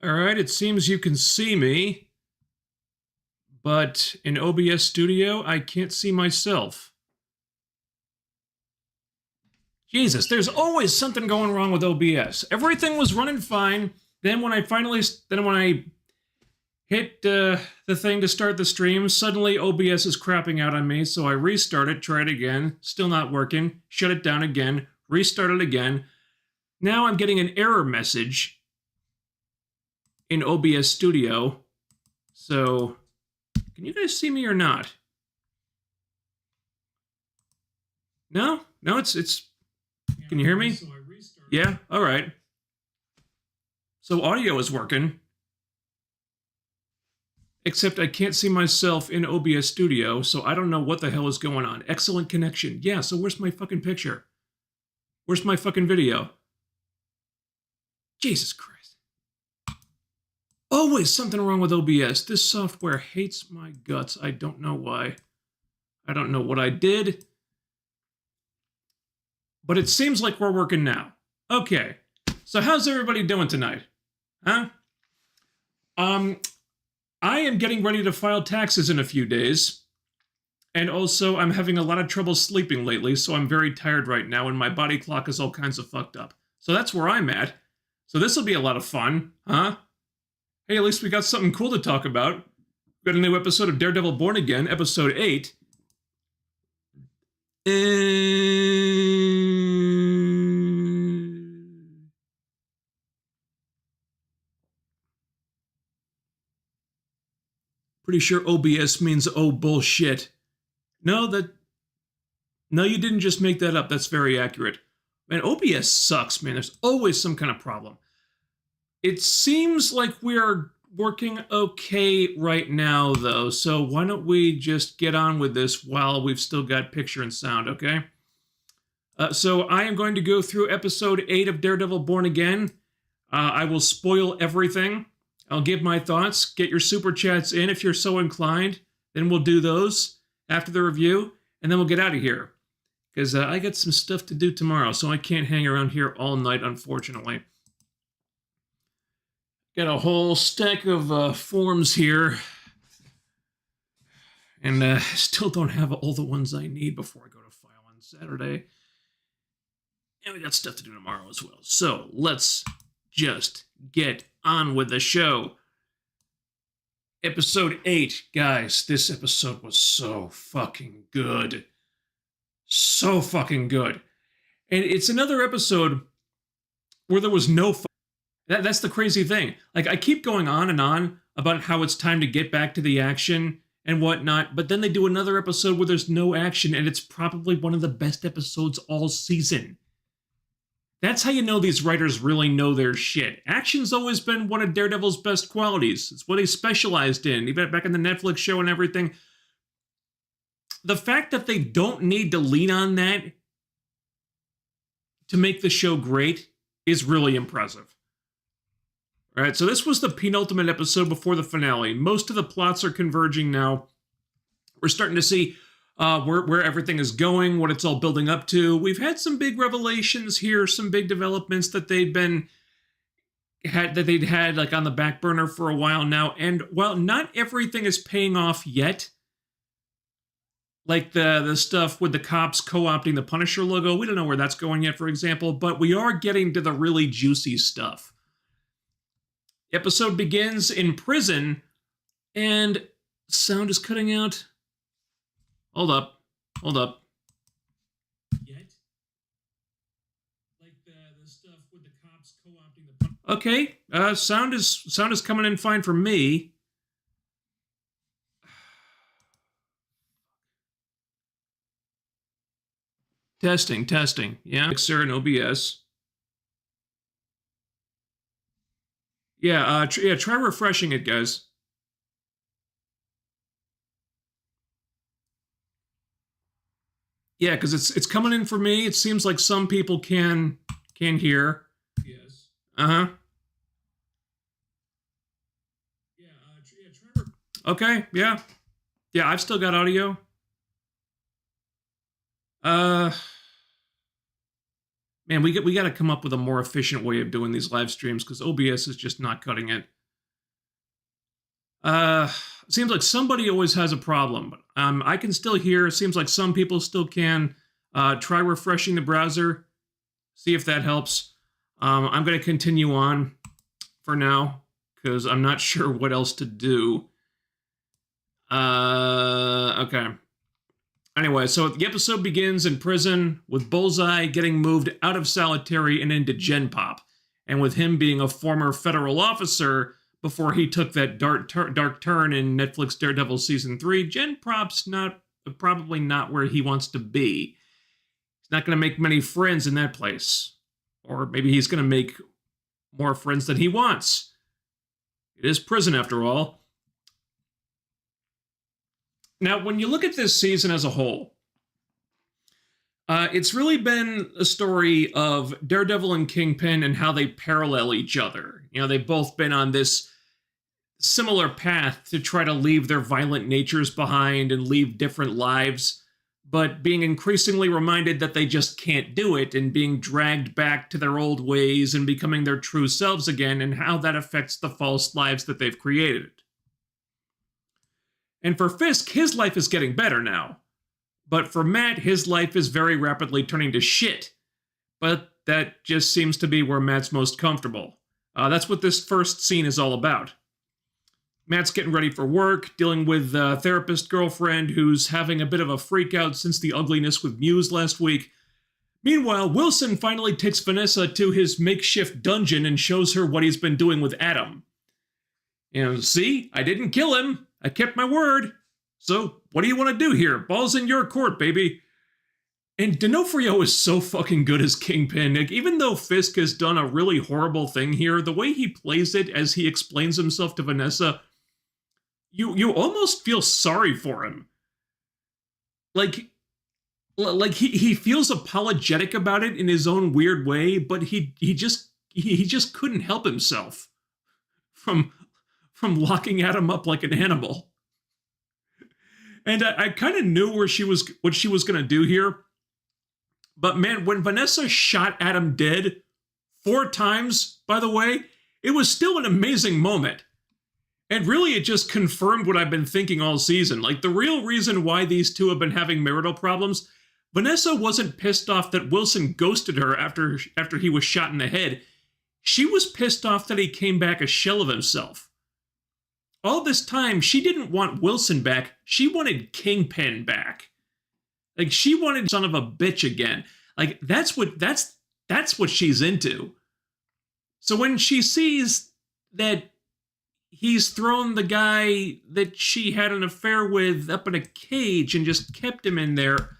All right, it seems you can see me, but in OBS Studio, I can't see myself. Jesus, there's always something going wrong with OBS. Everything was running fine. Then when I hit the thing to start the stream, suddenly OBS is crapping out on me, so I restart it, try it again, still not working, shut it down again, restart it again. Now I'm getting an error message in OBS Studio. So, can you guys see me or not? No, it's. Can you hear me? Yeah, all right. So audio is working, except I can't see myself in OBS Studio, so I don't know what the hell is going on. Excellent connection. Yeah, so where's my fucking picture? Where's my fucking video? Jesus Christ. Always something wrong with OBS. This software hates my guts. I don't know why. I don't know what I did. But it seems like we're working now. Okay. So how's everybody doing tonight? Huh? I am getting ready to file taxes in a few days. And also, I'm having a lot of trouble sleeping lately, so I'm very tired right now, and my body clock is all kinds of fucked up. So that's where I'm at. So this will be a lot of fun, huh? Hey, at least we got something cool to talk about. We got a new episode of Daredevil Born Again, episode 8. Pretty sure OBS means oh bullshit. No, you didn't just make that up. That's very accurate. Man, OBS sucks, man. There's always some kind of problem. It seems like we're working okay right now, though, so why don't we just get on with this while we've still got picture and sound, okay? So I am going to go through episode 8 of Daredevil Born Again. I will spoil everything. I'll give my thoughts. Get your super chats in if you're so inclined. Then we'll do those after the review, and then we'll get out of here. Because I got some stuff to do tomorrow, so I can't hang around here all night, unfortunately. Got a whole stack of forms here. And still don't have all the ones I need before I go to file on Saturday. And we got stuff to do tomorrow as well. So let's just get on with the show. Episode 8. Guys, this episode was so fucking good. So fucking good. And it's another episode where there was no That's the crazy thing. Like, I keep going on about how it's time to get back to the action and whatnot, but then they do another episode where there's no action, and it's probably one of the best episodes all season. That's how you know these writers really know their shit. Action's always been one of Daredevil's best qualities. It's what he specialized in, even back in the Netflix show and everything. The fact that they don't need to lean on that to make the show great is really impressive. All right, so this was the penultimate episode before the finale. Most of the plots are converging now. We're starting to see where everything is going, what it's all building up to. We've had some big revelations here, some big developments that they'd had like on the back burner for a while now. And while not everything is paying off yet, like the stuff with the cops co-opting the Punisher logo, we don't know where that's going yet, for example, but we are getting to the really juicy stuff. Episode begins in prison, and sound is cutting out. Hold up. Yet? Like the stuff with the cops co-opting the... Okay, sound is coming in fine for me. Testing. Yeah, Mixer and OBS. Yeah, try refreshing it, guys. Yeah, because it's coming in for me. It seems like some people can hear. Yes. Uh-huh. Yeah, try okay, yeah. Yeah, I've still got audio. Man, we got to come up with a more efficient way of doing these live streams because OBS is just not cutting it. Seems like somebody always has a problem, but I can still hear. Seems like some people still can. Try refreshing the browser. See if that helps. I'm going to continue on for now because I'm not sure what else to do. Okay. Anyway, so the episode begins in prison with Bullseye getting moved out of solitary and into Gen Pop, and with him being a former federal officer before he took that dark turn in Netflix Daredevil Season 3, Gen Pop's probably not where he wants to be. He's not going to make many friends in that place. Or maybe he's going to make more friends than he wants. It is prison, after all. Now, when you look at this season as a whole, it's really been a story of Daredevil and Kingpin and how they parallel each other. You know, they've both been on this similar path to try to leave their violent natures behind and leave different lives, but being increasingly reminded that they just can't do it and being dragged back to their old ways and becoming their true selves again, and how that affects the false lives that they've created. And for Fisk, his life is getting better now. But for Matt, his life is very rapidly turning to shit. But that just seems to be where Matt's most comfortable. That's what this first scene is all about. Matt's getting ready for work, dealing with a therapist girlfriend who's having a bit of a freak out since the ugliness with Muse last week. Meanwhile, Wilson finally takes Vanessa to his makeshift dungeon and shows her what he's been doing with Adam. You know, see, I didn't kill him. I kept my word. So, what do you want to do here? Ball's in your court, baby. And D'Onofrio is so fucking good as Kingpin. Like, even though Fisk has done a really horrible thing here, the way he plays it as he explains himself to Vanessa, you almost feel sorry for him. Like he feels apologetic about it in his own weird way, but he just couldn't help himself from locking Adam up like an animal. And I kind of knew what she was going to do here. But man, when Vanessa shot Adam dead 4 times, by the way, it was still an amazing moment. And really, it just confirmed what I've been thinking all season. Like, the real reason why these two have been having marital problems, Vanessa wasn't pissed off that Wilson ghosted her after he was shot in the head. She was pissed off that he came back a shell of himself. All this time, she didn't want Wilson back. She wanted Kingpin back. Like, she wanted son of a bitch again. Like, that's what she's into. So when she sees that he's thrown the guy that she had an affair with up in a cage and just kept him in there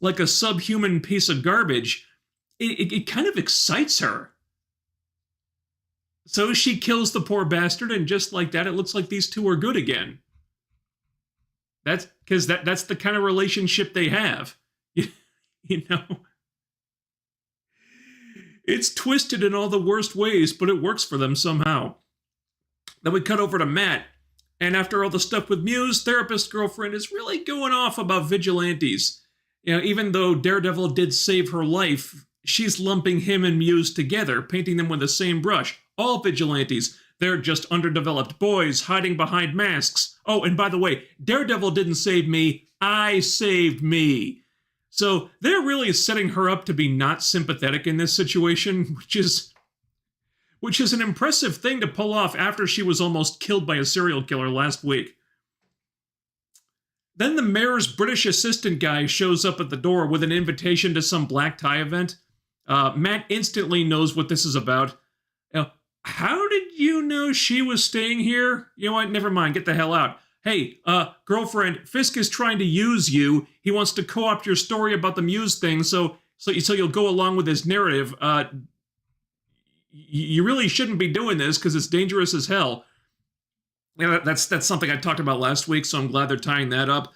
like a subhuman piece of garbage, it kind of excites her. So she kills the poor bastard, and just like that, it looks like these two are good again. That's because that's the kind of relationship they have. You know? It's twisted in all the worst ways, but it works for them somehow. Then we cut over to Matt, and after all the stuff with Muse, therapist girlfriend is really going off about vigilantes. You know, even though Daredevil did save her life, she's lumping him and Muse together, painting them with the same brush. All vigilantes. They're just underdeveloped boys hiding behind masks. Oh, and by the way, Daredevil didn't save me. I saved me. So they're really setting her up to be not sympathetic in this situation, which is an impressive thing to pull off after she was almost killed by a serial killer last week. Then the mayor's British assistant guy shows up at the door with an invitation to some black tie event. Matt instantly knows what this is about. How did you know she was staying here? You know what? Never mind. Get the hell out. Hey, girlfriend, Fisk is trying to use you. He wants to co-opt your story about the Muse thing, so you'll go along with his narrative. You really shouldn't be doing this because it's dangerous as hell. You know, that's something I talked about last week, so I'm glad they're tying that up.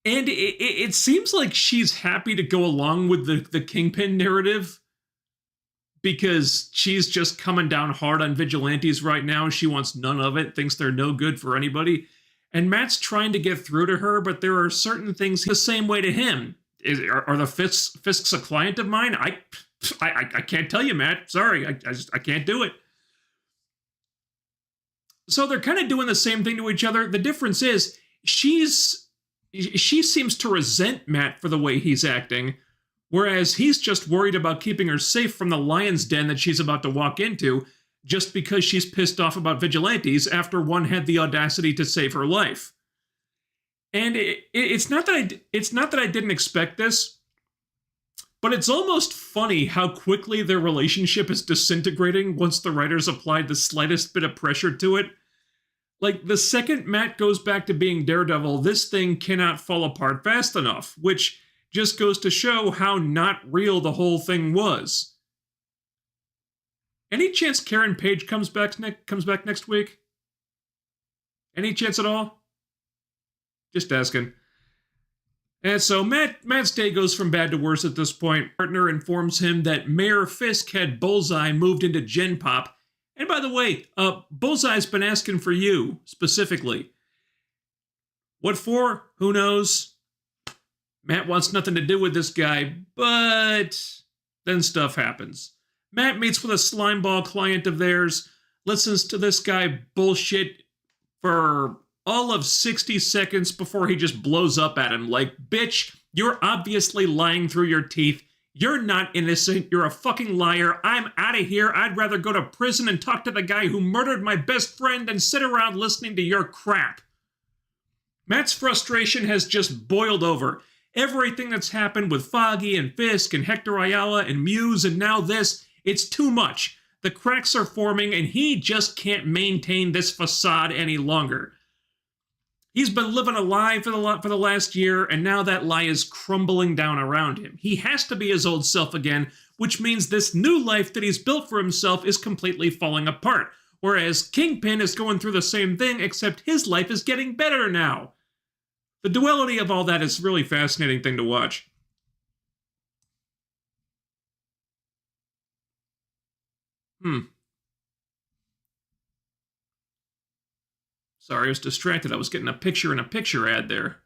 And it seems like she's happy to go along with the Kingpin narrative, because she's just coming down hard on vigilantes right now. She wants none of it, thinks they're no good for anybody. And Matt's trying to get through to her, but there are certain things the same way to him. Are the Fisks a client of mine? I can't tell you, Matt. Sorry, I can't do it. So they're kind of doing the same thing to each other. The difference is she seems to resent Matt for the way he's acting, whereas he's just worried about keeping her safe from the lion's den that she's about to walk into, just because she's pissed off about vigilantes after one had the audacity to save her life. And it's not that I didn't expect this, but it's almost funny how quickly their relationship is disintegrating once the writers applied the slightest bit of pressure to it. Like, the second Matt goes back to being Daredevil, this thing cannot fall apart fast enough, which just goes to show how not real the whole thing was. Any chance Karen Page comes back next week? Any chance at all? Just asking. And so Matt's day goes from bad to worse at this point. Partner informs him that Mayor Fisk had Bullseye moved into Gen Pop. And by the way, Bullseye's been asking for you, specifically. What for? Who knows? Matt wants nothing to do with this guy, but then stuff happens. Matt meets with a slimeball client of theirs, listens to this guy bullshit for all of 60 seconds before he just blows up at him like, bitch, you're obviously lying through your teeth. You're not innocent. You're a fucking liar. I'm out of here. I'd rather go to prison and talk to the guy who murdered my best friend than sit around listening to your crap. Matt's frustration has just boiled over. Everything that's happened with Foggy and Fisk and Hector Ayala and Muse and now this, it's too much. The cracks are forming and he just can't maintain this facade any longer. He's been living a lie for the last year, and now that lie is crumbling down around him. He has to be his old self again, which means this new life that he's built for himself is completely falling apart. Whereas Kingpin is going through the same thing, except his life is getting better now. The duality of all that is a really fascinating thing to watch. Sorry, I was distracted. I was getting a picture-in-a-picture ad there.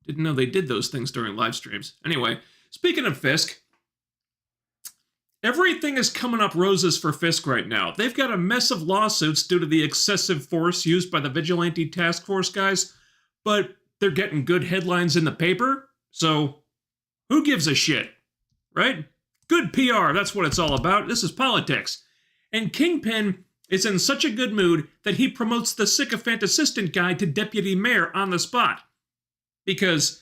Didn't know they did those things during live streams. Anyway, speaking of Fisk, everything is coming up roses for Fisk right now. They've got a mess of lawsuits due to the excessive force used by the Vigilante Task Force guys, but they're getting good headlines in the paper, so who gives a shit, right? Good PR, that's what it's all about. This is politics. And Kingpin is in such a good mood that he promotes the sycophant assistant guy to deputy mayor on the spot. Because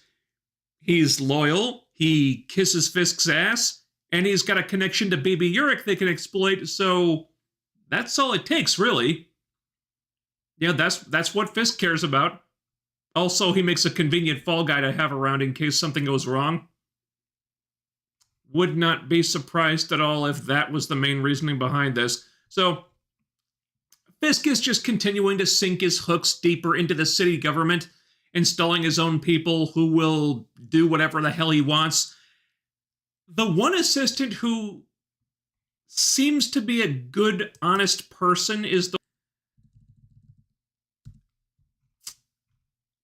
he's loyal, he kisses Fisk's ass, and he's got a connection to Baby Urich they can exploit, so that's all it takes, really. Yeah, that's what Fisk cares about. Also, he makes a convenient fall guy to have around in case something goes wrong. Would not be surprised at all if that was the main reasoning behind this. So Fisk is just continuing to sink his hooks deeper into the city government, installing his own people who will do whatever the hell he wants. The one assistant who seems to be a good, honest person is the...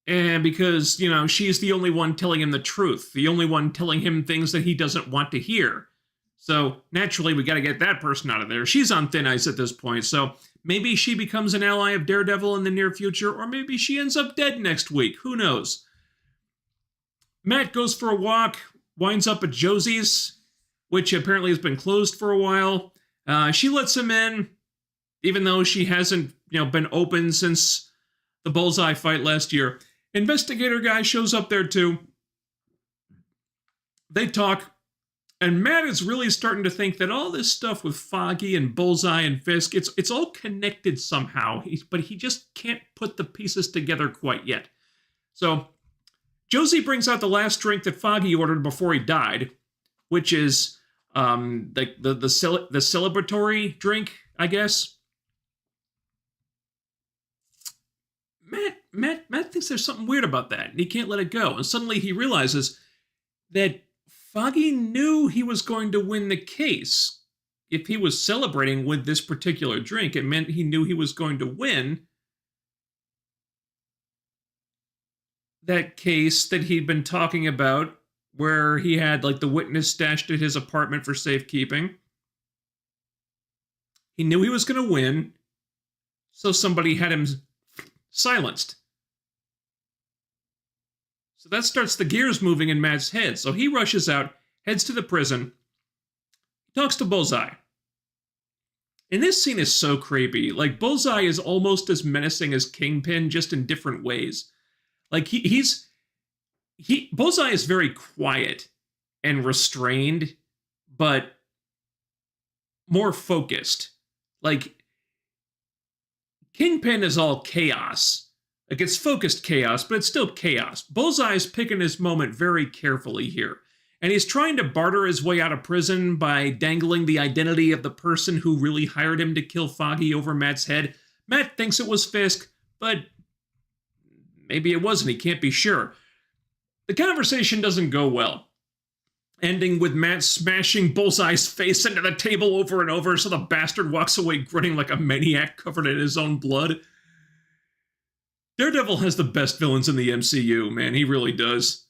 And because, you know, she's the only one telling him the truth, the only one telling him things that he doesn't want to hear. So, naturally, we got to get that person out of there. She's on thin ice at this point, so maybe she becomes an ally of Daredevil in the near future, or maybe she ends up dead next week. Who knows? Matt goes for a walk, winds up at Josie's, which apparently has been closed for a while. She lets him in, even though she hasn't, been open since the Bullseye fight last year. Investigator guy shows up there too. They talk. And Matt is really starting to think that all this stuff with Foggy and Bullseye and Fisk, it's all connected somehow, but he just can't put the pieces together quite yet. So Josie brings out the last drink that Foggy ordered before he died, which is the celebratory drink, I guess. Matt thinks there's something weird about that, and he can't let it go. And suddenly he realizes that Foggy knew he was going to win the case. If he was celebrating with this particular drink, it meant he knew he was going to win that case that he'd been talking about where he had like the witness stashed at his apartment for safekeeping. He knew he was going to win, so somebody had him silenced. So that starts the gears moving in Matt's head. So he rushes out, heads to the prison, talks to Bullseye. And this scene is so creepy. Like, Bullseye is almost as menacing as Kingpin, just in different ways. Like, Bullseye is very quiet and restrained, but more focused. Like, Kingpin is all chaos. Like, it's focused chaos, but it's still chaos. Bullseye is picking his moment very carefully here. And he's trying to barter his way out of prison by dangling the identity of the person who really hired him to kill Foggy over Matt's head. Matt thinks it was Fisk, but maybe it wasn't. He can't be sure. The conversation doesn't go well, ending with Matt smashing Bullseye's face into the table over and over so the bastard walks away grinning like a maniac covered in his own blood. Daredevil has the best villains in the MCU, man. He really does.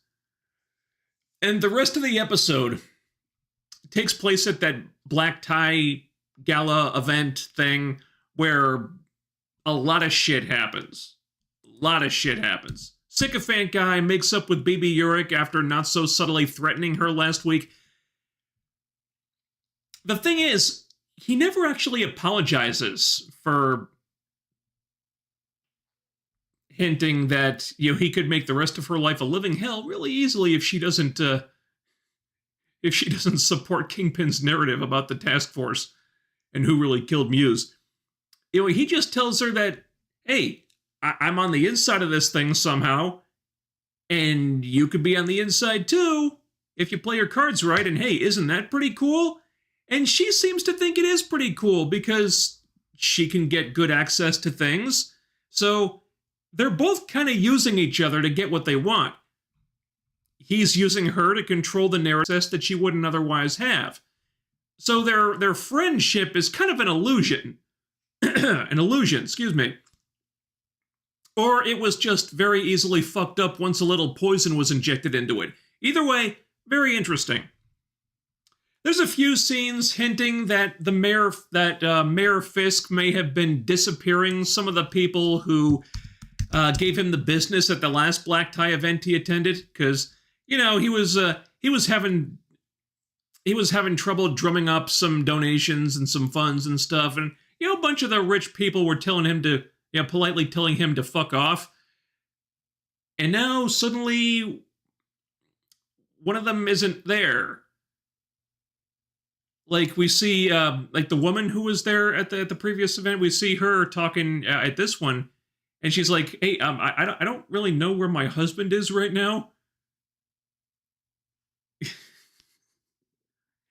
And the rest of the episode takes place at that black tie gala event thing where a lot of shit happens. A lot of shit happens. Sycophant guy makes up with Baby Urich after not so subtly threatening her last week. The thing is, he never actually apologizes for hinting that, you know, he could make the rest of her life a living hell really easily if she doesn't support Kingpin's narrative about the task force and who really killed Muse. You know, he just tells her that, hey, I'm on the inside of this thing somehow, and you could be on the inside too if you play your cards right, and hey, isn't that pretty cool? And she seems to think it is pretty cool because she can get good access to things. So they're both kind of using each other to get what they want. He's using her to control the narrative that she wouldn't otherwise have. So their friendship is kind of an illusion. An illusion, excuse me. Or it was just very easily fucked up once a little poison was injected into it. Either way, very interesting. There's a few scenes hinting that Mayor Fisk may have been disappearing some of the people who gave him the business at the last black tie event he attended, because, you know, he was having trouble drumming up some donations and some funds and stuff, and, you know, a bunch of the rich people were telling him to, you know, politely telling him to fuck off. And now suddenly one of them isn't there. Like, we see like the woman who was there at the previous event, we see her talking at this one. And she's like, hey, I don't really know where my husband is right now.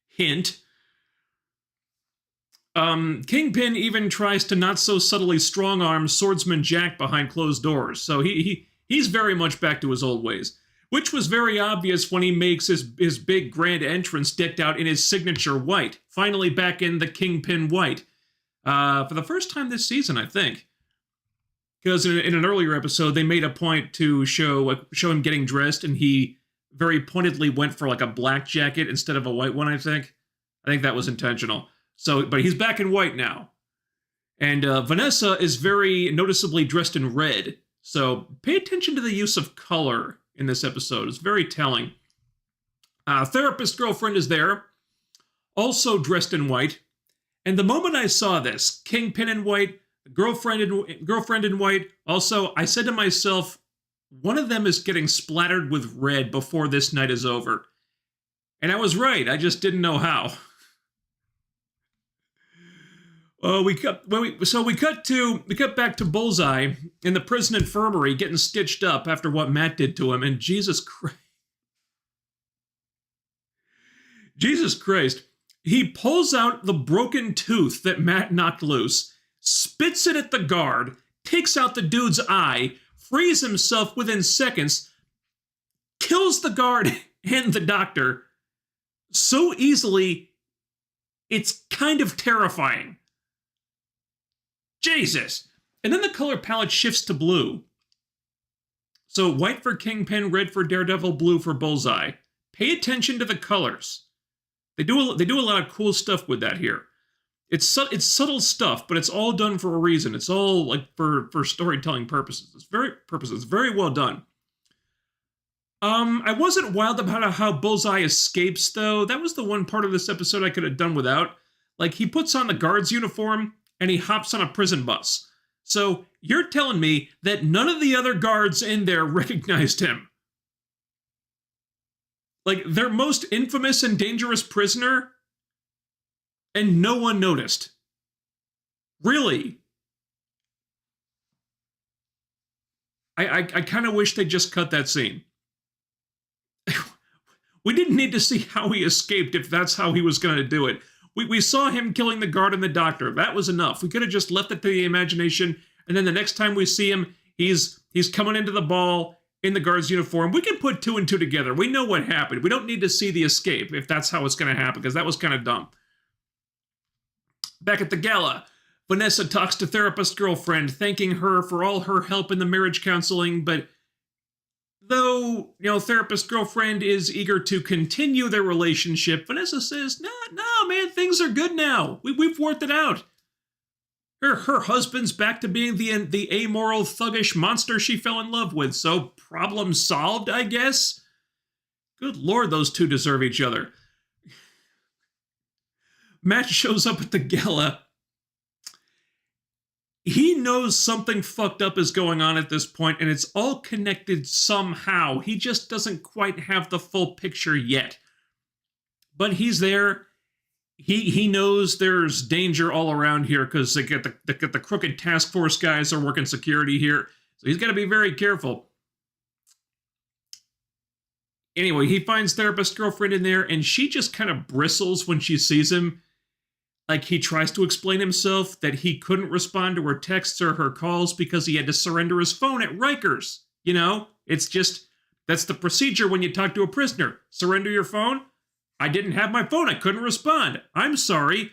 Hint. Kingpin even tries to not so subtly strong-arm Swordsman Jack behind closed doors. So he's very much back to his old ways. Which was very obvious when he makes his big grand entrance decked out in his signature white. Finally back in the Kingpin white. For the first time this season, I think. Because in an earlier episode, they made a point to show him getting dressed, and he very pointedly went for like a black jacket instead of a white one, I think. I think that was intentional. So, but he's back in white now. And Vanessa is very noticeably dressed in red. So pay attention to the use of color in this episode. It's very telling. Therapist girlfriend is there, also dressed in white. And the moment I saw this, Kingpin in white, girlfriend in white. Also, I said to myself, one of them is getting splattered with red before this night is over. And I was right. I just didn't know how. We cut back to Bullseye in the prison infirmary getting stitched up after what Matt did to him. And Jesus Christ. He pulls out the broken tooth that Matt knocked loose, spits it at the guard, takes out the dude's eye, frees himself within seconds, kills the guard and the doctor so easily, it's kind of terrifying. Jesus! And then the color palette shifts to blue. So white for Kingpin, red for Daredevil, blue for Bullseye. pay attention to the colors. They do a lot of cool stuff with that here. It's subtle stuff, but it's all done for a reason. It's all like for storytelling purposes. It's very well done. I wasn't wild about how Bullseye escapes, though. That was the one part of this episode I could have done without. Like, he puts on the guard's uniform, and he hops on a prison bus. So, you're telling me that none of the other guards in there recognized him? Like, their most infamous and dangerous prisoner? And no one noticed? Really? I kind of wish they just cut that scene. We didn't need to see how he escaped if that's how he was going to do it. We saw him killing the guard and the doctor. That was enough. We could have just left it to the imagination, and then the next time we see him, he's coming into the ball in the guard's uniform. We can put 2 and 2 together. We know what happened. We don't need to see the escape if that's how it's going to happen, because that was kind of dumb. Back at the gala, Vanessa talks to therapist girlfriend, thanking her for all her help in the marriage counseling, but though, therapist girlfriend is eager to continue their relationship, Vanessa says, no, man, things are good now. We've worked it out. Her husband's back to being the amoral, thuggish monster she fell in love with, so problem solved, I guess? Good Lord, those two deserve each other. Matt shows up at the gala. He knows something fucked up is going on at this point, and it's all connected somehow. He just doesn't quite have the full picture yet. But he's there. He knows there's danger all around here because they get the crooked task force guys are working security here. So he's got to be very careful. Anyway, he finds therapist girlfriend in there, and she just kind of bristles when she sees him. Like, he tries to explain himself that he couldn't respond to her texts or her calls because he had to surrender his phone at Rikers. It's just, that's the procedure when you talk to a prisoner. Surrender your phone? I didn't have my phone. I couldn't respond. I'm sorry.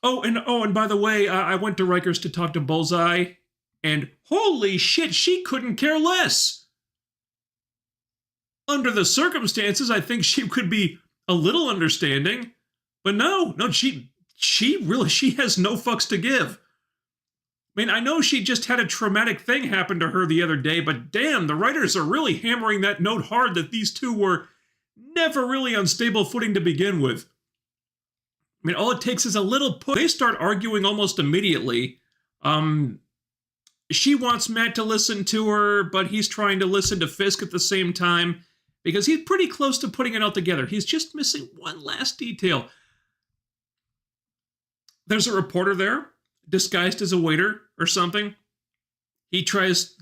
Oh, and by the way, I went to Rikers to talk to Bullseye, and holy shit, she couldn't care less. Under the circumstances, I think she could be a little understanding, but no, she has no fucks to give. I mean, I know she just had a traumatic thing happen to her the other day, but damn, the writers are really hammering that note hard that these two were never really on stable footing to begin with. I mean, all it takes is a little push. They start arguing almost immediately. She wants Matt to listen to her, but he's trying to listen to Fisk at the same time because he's pretty close to putting it all together. He's just missing one last detail. There's a reporter there, disguised as a waiter or something. He tries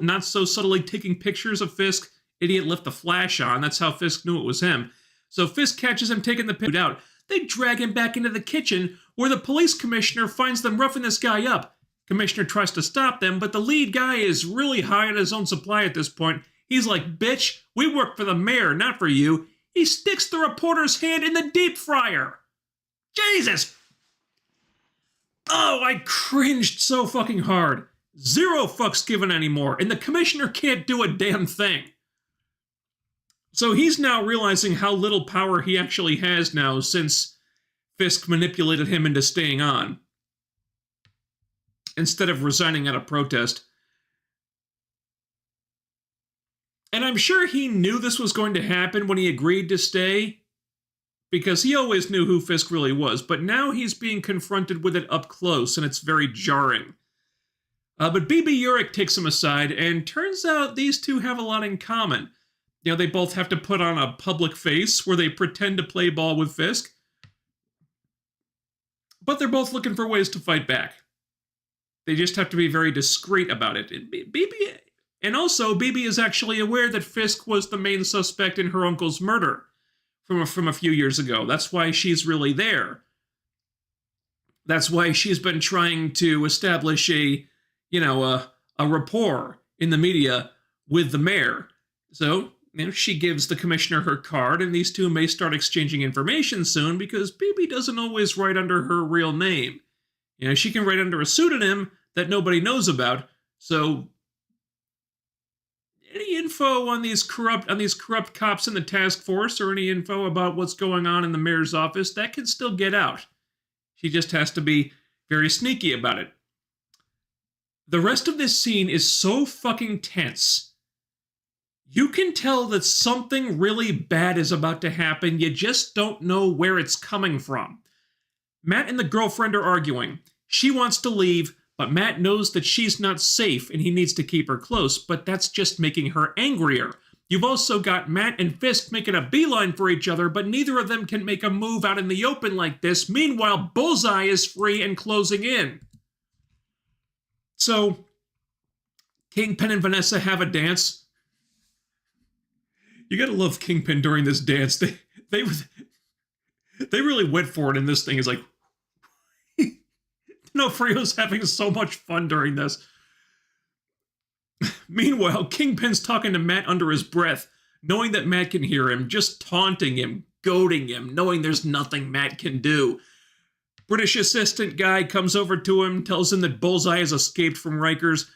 not so subtly taking pictures of Fisk. Idiot left the flash on. That's how Fisk knew it was him. So Fisk catches him taking the picture out. They drag him back into the kitchen where the police commissioner finds them roughing this guy up. Commissioner tries to stop them, but the lead guy is really high on his own supply at this point. He's like, bitch, we work for the mayor, not for you. He sticks the reporter's hand in the deep fryer. Jesus! Oh, I cringed so fucking hard. 0 fucks given anymore, and the commissioner can't do a damn thing. So he's now realizing how little power he actually has now since Fisk manipulated him into staying on, instead of resigning out of protest. And I'm sure he knew this was going to happen when he agreed to stay, because he always knew who Fisk really was, but now he's being confronted with it up close, and it's very jarring. But B.B. Urich takes him aside, and turns out these two have a lot in common. They both have to put on a public face where they pretend to play ball with Fisk, but they're both looking for ways to fight back. They just have to be very discreet about it. And also, BB is actually aware that Fisk was the main suspect in her uncle's murder from a few years ago. That's why she's really there. That's why she's been trying to establish a rapport in the media with the mayor. So, she gives the commissioner her card, and these two may start exchanging information soon because BB doesn't always write under her real name. She can write under a pseudonym that nobody knows about, so any info on these corrupt cops in the task force, or any info about what's going on in the mayor's office, that can still get out. She just has to be very sneaky about it. The rest of this scene is so fucking tense. You can tell that something really bad is about to happen. You just don't know where it's coming from. Matt and the girlfriend are arguing. She wants to leave, but Matt knows that she's not safe and he needs to keep her close, but that's just making her angrier. You've also got Matt and Fisk making a beeline for each other, but neither of them can make a move out in the open like this. Meanwhile, Bullseye is free and closing in. So, Kingpin and Vanessa have a dance. You gotta love Kingpin during this dance. They really went for it, and this thing is like, Frio's having so much fun during this. Meanwhile, Kingpin's talking to Matt under his breath, knowing that Matt can hear him, just taunting him, goading him, knowing there's nothing Matt can do. British assistant guy comes over to him, tells him that Bullseye has escaped from Rikers.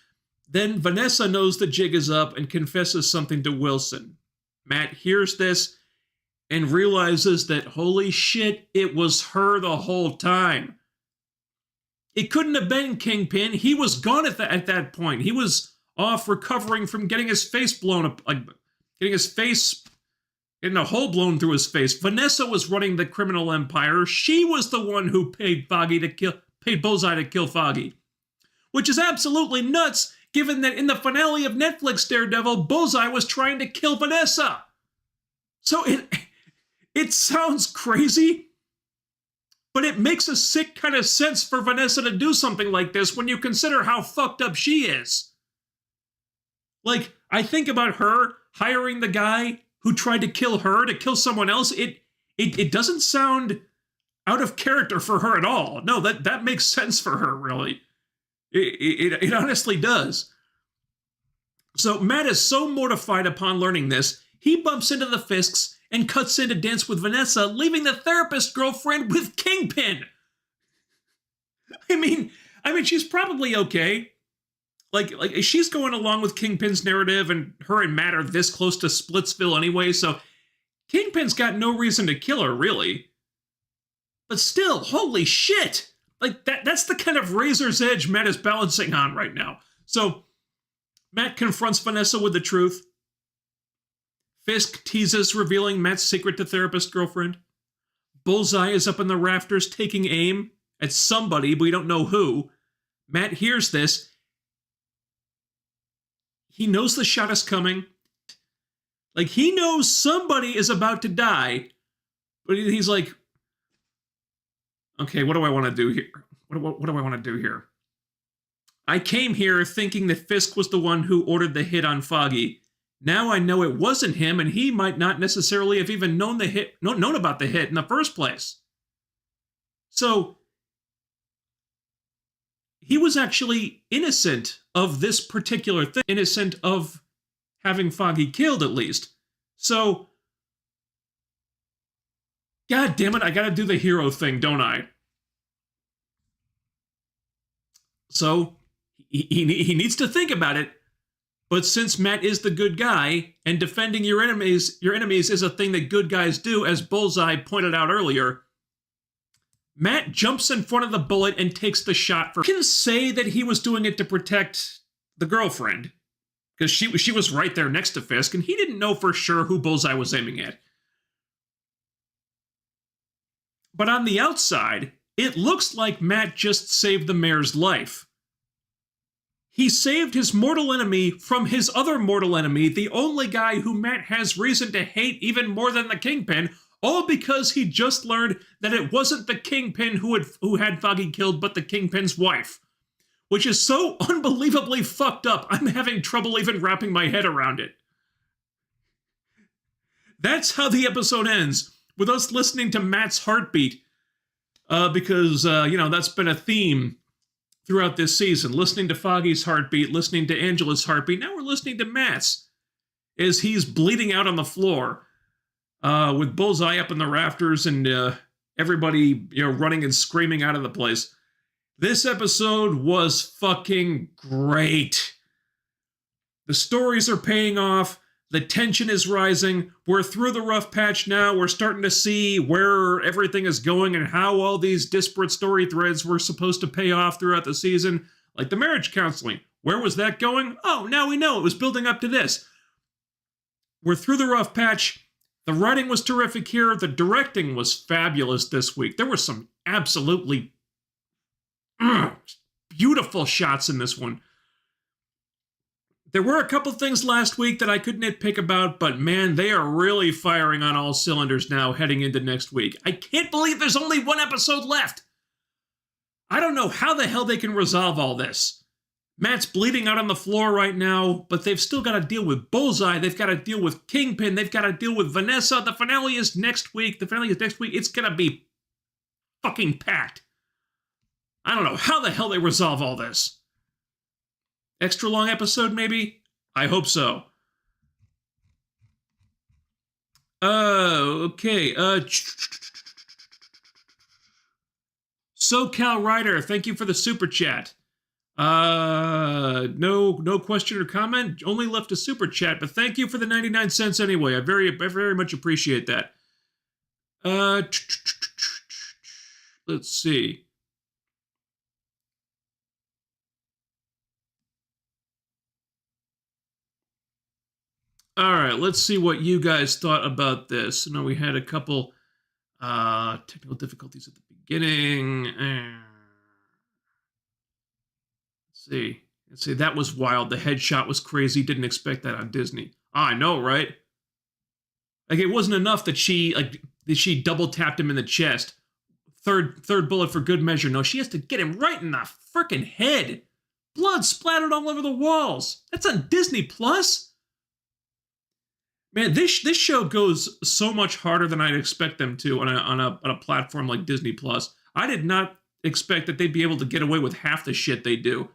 Then Vanessa knows the jig is up and confesses something to Wilson. Matt hears this and realizes that, holy shit, it was her the whole time. It couldn't have been Kingpin. He was gone at that point. He was off recovering from getting his face blown up, getting a hole blown through his face. Vanessa was running the criminal empire. She was the one who paid Bullseye to kill Foggy. Which is absolutely nuts, given that in the finale of Netflix Daredevil, Bullseye was trying to kill Vanessa. So it sounds crazy, but it makes a sick kind of sense for Vanessa to do something like this when you consider how fucked up she is. Like, I think about her hiring the guy who tried to kill her to kill someone else. It doesn't sound out of character for her at all. No, that makes sense for her, really. It honestly does. So Matt is so mortified upon learning this, he bumps into the Fisks and cuts in to dance with Vanessa, leaving the therapist girlfriend with Kingpin. I mean, she's probably okay. Like she's going along with Kingpin's narrative, and her and Matt are this close to Splitsville anyway, so Kingpin's got no reason to kill her, really. But still, holy shit! Like, that's the kind of razor's edge Matt is balancing on right now. So, Matt confronts Vanessa with the truth. Fisk teases, revealing Matt's secret to therapist girlfriend. Bullseye is up in the rafters taking aim at somebody, but we don't know who. Matt hears this. He knows the shot is coming. Like, he knows somebody is about to die, but he's like, okay, what do I want to do here? What do I want to do here? I came here thinking that Fisk was the one who ordered the hit on Foggy. Now I know it wasn't him, and he might not necessarily have even known about the hit in the first place. So, he was actually innocent of this particular thing. Innocent of having Foggy killed, at least. So, God damn it, I gotta do the hero thing, don't I? So, he needs to think about it. But since Matt is the good guy, and defending your enemies is a thing that good guys do, as Bullseye pointed out earlier, Matt jumps in front of the bullet and takes the shot for... You can say that he was doing it to protect the girlfriend, because she was right there next to Fisk, and he didn't know for sure who Bullseye was aiming at. But on the outside, it looks like Matt just saved the mayor's life. He saved his mortal enemy from his other mortal enemy, the only guy who Matt has reason to hate even more than the Kingpin, all because he just learned that it wasn't the Kingpin who had Foggy killed, but the Kingpin's wife. Which is so unbelievably fucked up, I'm having trouble even wrapping my head around it. That's how the episode ends, with us listening to Matt's heartbeat, because, that's been a theme throughout this season. Listening to Foggy's heartbeat, listening to Angela's heartbeat. Now we're listening to Matt's as he's bleeding out on the floor, with Bullseye up in the rafters and everybody, running and screaming out of the place. This episode was fucking great. The stories are paying off. The tension is rising. We're through the rough patch now. We're starting to see where everything is going and how all these disparate story threads were supposed to pay off throughout the season. Like the marriage counseling. Where was that going? Oh, now we know. It was building up to this. We're through the rough patch. The writing was terrific here. The directing was fabulous this week. There were some absolutely beautiful shots in this one. There were a couple things last week that I could nitpick about, but man, they are really firing on all cylinders now heading into next week. I can't believe there's only one episode left. I don't know how the hell they can resolve all this. Matt's bleeding out on the floor right now, but they've still got to deal with Bullseye. They've got to deal with Kingpin. They've got to deal with Vanessa. The finale is next week. It's going to be fucking packed. I don't know how the hell they resolve all this. Extra long episode, maybe? I hope so. Okay. SoCal Rider, thank you for the super chat. No question or comment. Only left a super chat, but thank you for the 99 cents anyway. I very much appreciate that. Let's see. All right, let's see what you guys thought about this. We had a couple technical difficulties at the beginning. Let's see, that was wild. The headshot was crazy. Didn't expect that on Disney. I know, right? Like, it wasn't enough that she double tapped him in the chest. Third bullet for good measure. No, she has to get him right in the frickin' head. Blood splattered all over the walls. That's on Disney Plus. Man, this show goes so much harder than I'd expect them to on a platform like Disney Plus. I did not expect that they'd be able to get away with half the shit they do.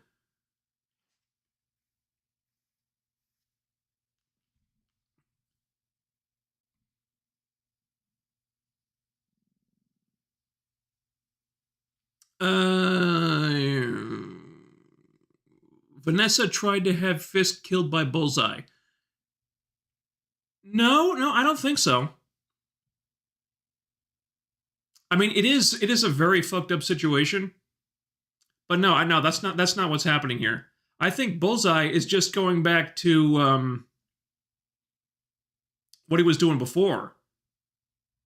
Vanessa tried to have Fisk killed by Bullseye. No, I don't think so. I mean, it is a very fucked up situation. But no, that's not what's happening here. I think Bullseye is just going back to what he was doing before.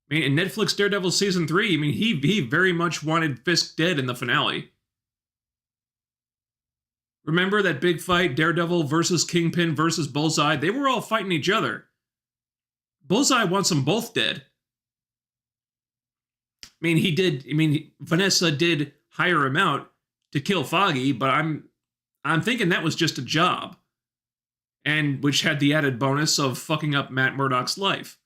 I mean, in Netflix Daredevil Season 3, I mean, he very much wanted Fisk dead in the finale. Remember that big fight, Daredevil versus Kingpin versus Bullseye? They were all fighting each other. Bullseye wants them both dead. I mean, Vanessa did hire him out to kill Foggy, but I'm thinking that was just a job. And which had the added bonus of fucking up Matt Murdock's life.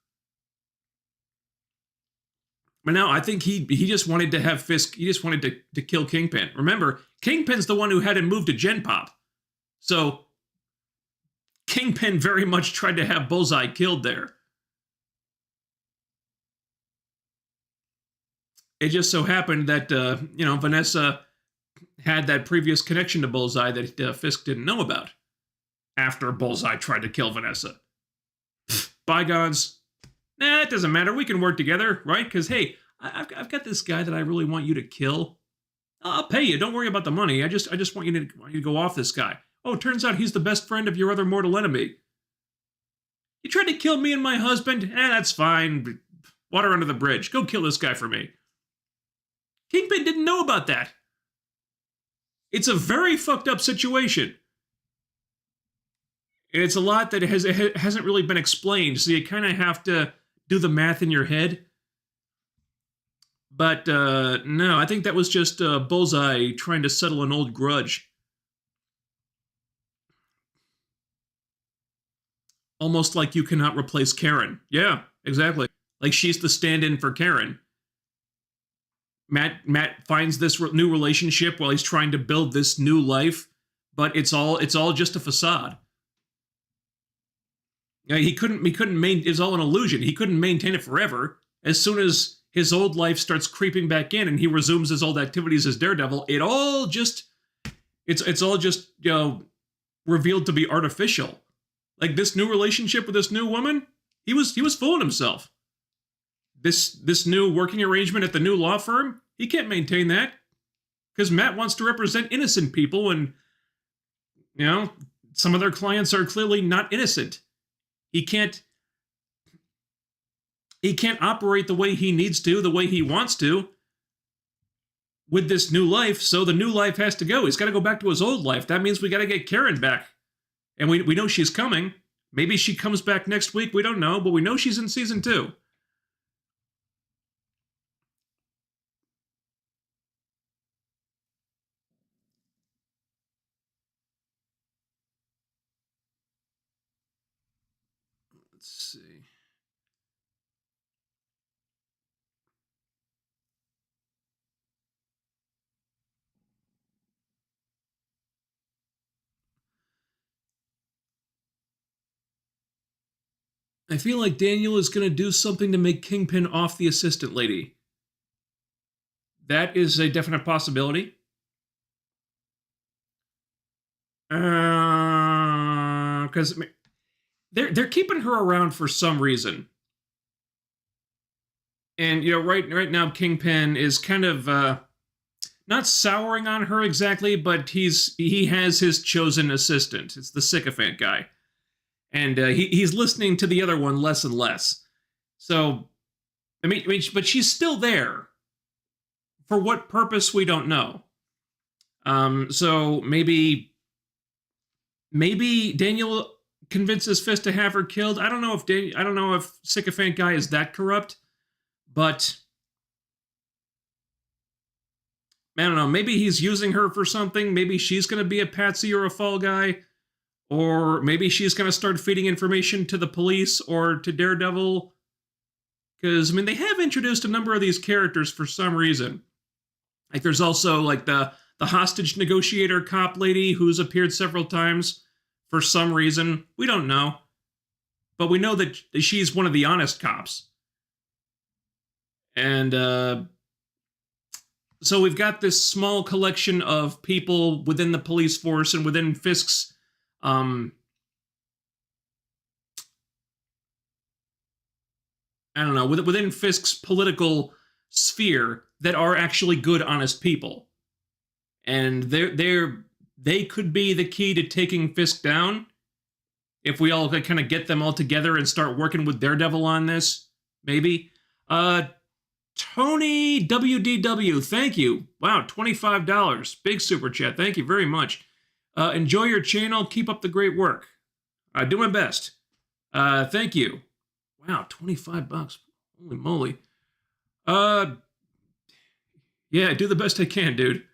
But now I think he just wanted to have Fisk, he just wanted to kill Kingpin. Remember, Kingpin's the one who had him move to Gen Pop. So Kingpin very much tried to have Bullseye killed there. It just so happened that, Vanessa had that previous connection to Bullseye that Fisk didn't know about after Bullseye tried to kill Vanessa. Bygones. Nah, it doesn't matter. We can work together, right? Because, hey, I've got this guy that I really want you to kill. I'll pay you. Don't worry about the money. I just want you to go off this guy. Oh, it turns out he's the best friend of your other mortal enemy. You tried to kill me and my husband? That's fine. Water under the bridge. Go kill this guy for me. Kingpin didn't know about that. It's a very fucked up situation. And it's a lot that hasn't really been explained, so you kind of have to do the math in your head. But no, I think that was just Bullseye trying to settle an old grudge. Almost like you cannot replace Karen. Yeah, exactly. Like she's the stand-in for Karen. Matt finds this new relationship while he's trying to build this new life, but it's all just a facade. He couldn't it's all an illusion. He couldn't maintain it forever. As soon as his old life starts creeping back in and he resumes his old activities as Daredevil, it's all just revealed to be artificial. Like this new relationship with this new woman, he was fooling himself. This new working arrangement at the new law firm, he can't maintain that because Matt wants to represent innocent people, and you know some of their clients are clearly not innocent. He can't operate the way he needs to, the way he wants to, with this new life. So the new life has to go. He's got to go back to his old life. That means we got to get Karen back, and we know she's coming. Maybe she comes back next week. We don't know, but we know she's in season 2. Let's see. I feel like Daniel is going to do something to make Kingpin off the assistant lady. That is a definite possibility. Because they're keeping her around for some reason. And right now Kingpin is kind of not souring on her exactly, but he has his chosen assistant. It's the sycophant guy. And he's listening to the other one less and less. So, I mean, but she's still there. For what purpose, we don't know. So maybe Daniel convinces Fisk to have her killed. I don't know if sycophant guy is that corrupt, but I don't know. Maybe he's using her for something. Maybe she's going to be a patsy or a fall guy. Or maybe she's going to start feeding information to the police or to Daredevil. Because, I mean, they have introduced a number of these characters for some reason. Like, there's also, like, the hostage negotiator cop lady who's appeared several times for some reason. We don't know. But we know that she's one of the honest cops. And, so we've got this small collection of people within the police force and within Fisk's I don't know, within Fisk's political sphere that are actually good, honest people. And they could be the key to taking Fisk down if we all kind of get them all together and start working with Daredevil on this, maybe. Tony WDW, thank you. Wow, $25. Big super chat. Thank you very much. Enjoy your channel. Keep up the great work. I do my best. Thank you. Wow, $25. Holy moly. Yeah, do the best I can, dude.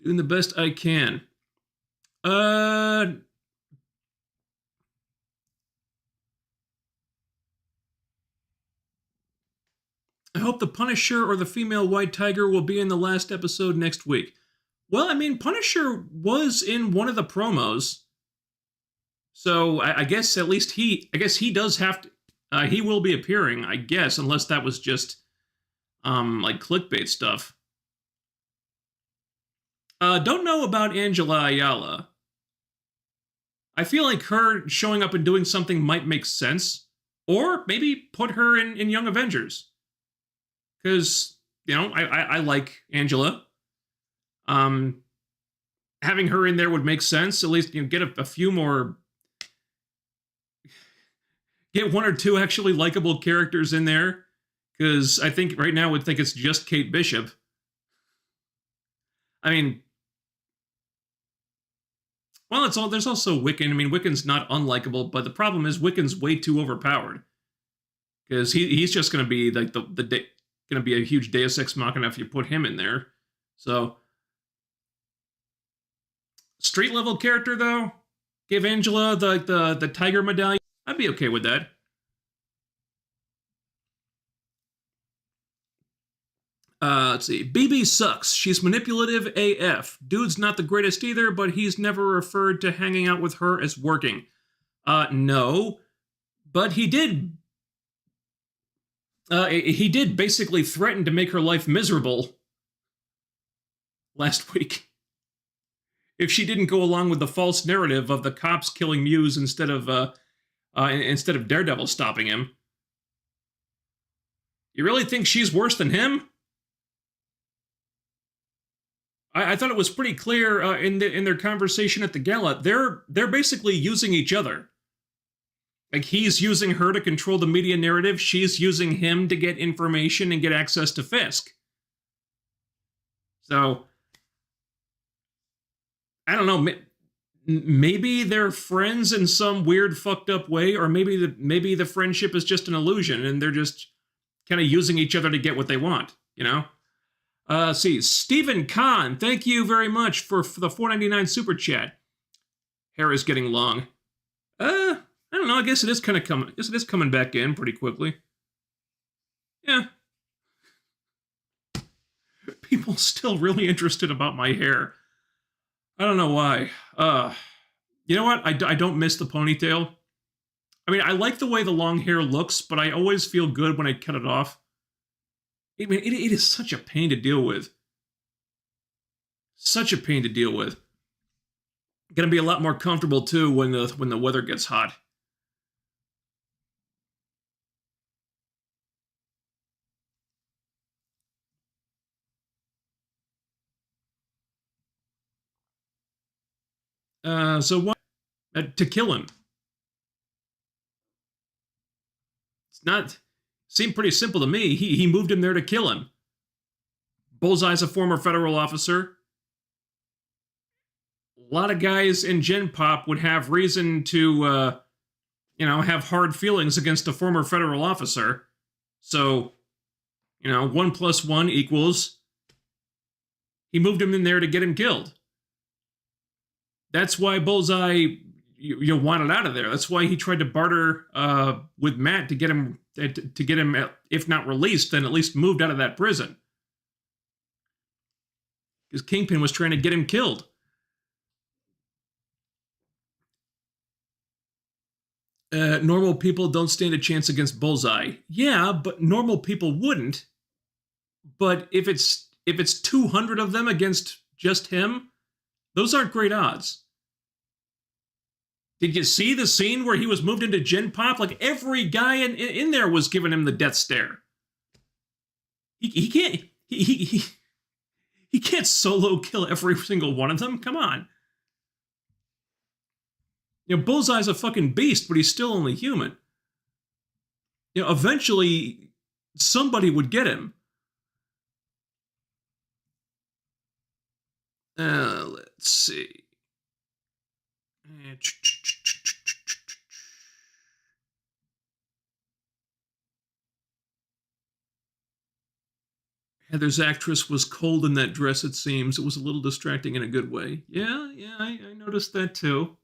Doing the best I can. I hope the Punisher or the female White Tiger will be in the last episode next week. Well, I mean, Punisher was in one of the promos, so I guess at least he does have to. He will be appearing, I guess, unless that was just like clickbait stuff. Don't know about Angela Ayala. I feel like her showing up and doing something might make sense, or maybe put her in Young Avengers, because I like Angela. Having her in there would make sense. At least get a few more, get one or two actually likable characters in there. Because I think right now we'd think it's just Kate Bishop. I mean, well, there's also Wiccan. I mean, Wiccan's not unlikable, but the problem is Wiccan's way too overpowered. Because he's just going to be like going to be a huge Deus Ex Machina if you put him in there. So. Street level character though, give Angela the tiger medallion. I'd be okay with that. Let's see. BB sucks. She's manipulative AF. Dude's not the greatest either, but he's never referred to hanging out with her as working. No, but he did. He did basically threaten to make her life miserable last week. if she didn't go along with the false narrative of the cops killing Muse instead of Daredevil stopping him. You really think she's worse than him? I thought it was pretty clear in their conversation at the gala. They're basically using each other. Like, he's using her to control the media narrative. She's using him to get information and get access to Fisk. So, I don't know. Maybe they're friends in some weird, fucked up way, or maybe the friendship is just an illusion, and they're just kind of using each other to get what they want. You know. See, Stephen Kahn, thank you very much for the $4.99 super chat. Hair is getting long. I don't know. I guess it is kind of coming. I guess it is coming back in pretty quickly. Yeah. People still really interested about my hair. I don't know why. You know what? I don't miss the ponytail. I mean, I like the way the long hair looks, but I always feel good when I cut it off. I mean, it is such a pain to deal with. Such a pain to deal with. Gonna be a lot more comfortable too when the weather gets hot. So what? To kill him. It's not. Seemed pretty simple to me. He moved him there to kill him. Bullseye's a former federal officer. A lot of guys in Gen Pop would have reason to, have hard feelings against a former federal officer. So, 1 + 1 equals. He moved him in there to get him killed. That's why Bullseye you wanted out of there. That's why he tried to barter with Matt to get him, if not released, then at least moved out of that prison. Because Kingpin was trying to get him killed. Normal people don't stand a chance against Bullseye. Yeah, but normal people wouldn't. But if it's 200 of them against just him, those aren't great odds. Did you see the scene where he was moved into Gen Pop? Like, every guy in there was giving him the death stare. He can't solo kill every single one of them. Come on. Bullseye's a fucking beast, but he's still only human. Eventually, somebody would get him. Let's see. Heather's actress was cold in that dress, it seems. It was a little distracting in a good way. Yeah, I noticed that too.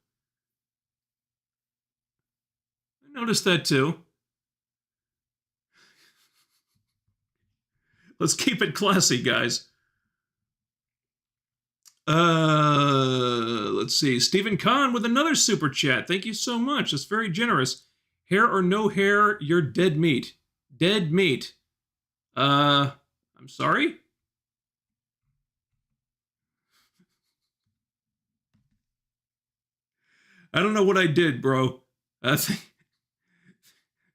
Let's keep it classy, guys. Let's see. Stephen Kahn with another super chat. Thank you so much. That's very generous. Hair or no hair, you're dead meat. Dead meat. I'm sorry? I don't know what I did, bro.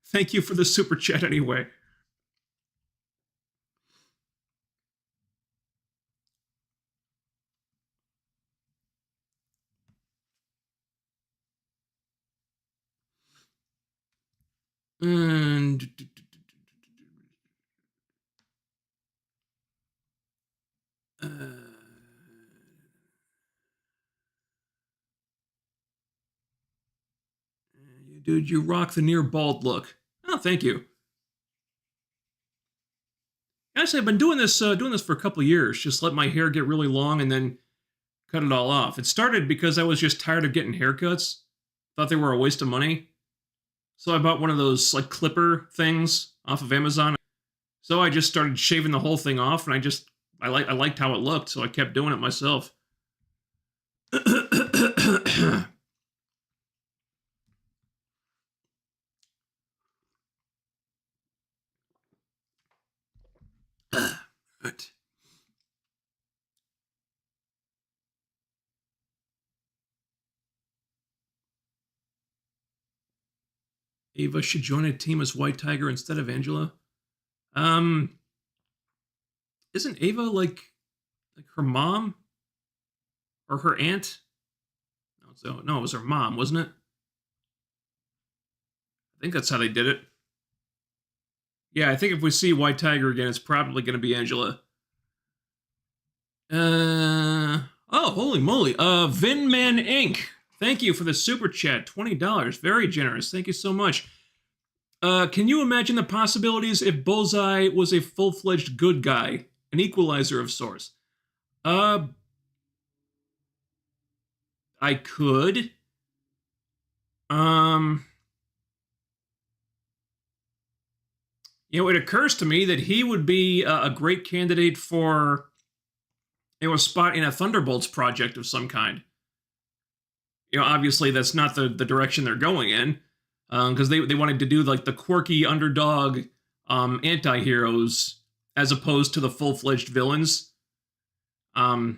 Thank you for the super chat anyway. And dude, you rock the near bald look. Oh, thank you. Actually, I've been doing this for a couple of years. Just let my hair get really long and then cut it all off. It started because I was just tired of getting haircuts. Thought they were a waste of money. So I bought one of those like clipper things off of Amazon. So I just started shaving the whole thing off, and I liked how it looked, so I kept doing it myself. Right. Ava should join a team as White Tiger instead of Angela. Isn't Ava like her mom or her aunt? No, it was her mom, wasn't it? I think that's how they did it. Yeah, I think if we see White Tiger again, it's probably going to be Angela. Oh, holy moly. Vinman Inc. Thank you for the super chat. $20. Very generous. Thank you so much. Can you imagine the possibilities if Bullseye was a full-fledged good guy? An equalizer of sorts? I could. It occurs to me that he would be a great candidate for a spot in a Thunderbolts project of some kind. Obviously that's not the direction they're going in, because they wanted to do like the quirky underdog anti-heroes as opposed to the full-fledged villains. The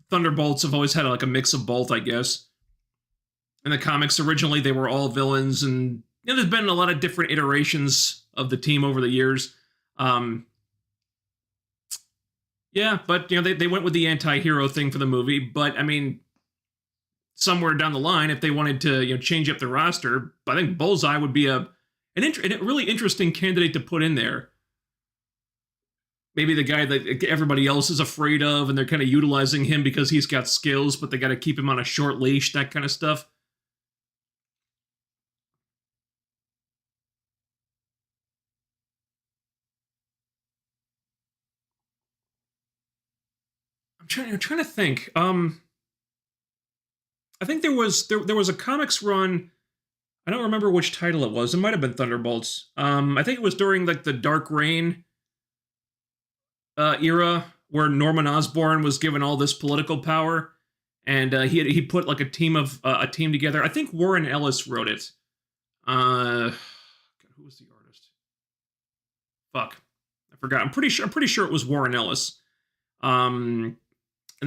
Thunderbolts have always had like a mix of both, I guess. In the comics, originally they were all villains, and there's been a lot of different iterations of the team over the years. Yeah, but they went with the anti-hero thing for the movie. But I mean, somewhere down the line, if they wanted to change up the roster, I think Bullseye would be a really interesting candidate to put in there. Maybe the guy that everybody else is afraid of, and they're kind of utilizing him because he's got skills, but they got to keep him on a short leash, that kind of stuff. I'm trying to think. I think there was a comics run. I don't remember which title it was. It might have been Thunderbolts. I think it was during like the Dark Reign era, where Norman Osborn was given all this political power, and he put like a team together. I think Warren Ellis wrote it. God, who was the artist? Fuck, I forgot. I'm pretty sure it was Warren Ellis. And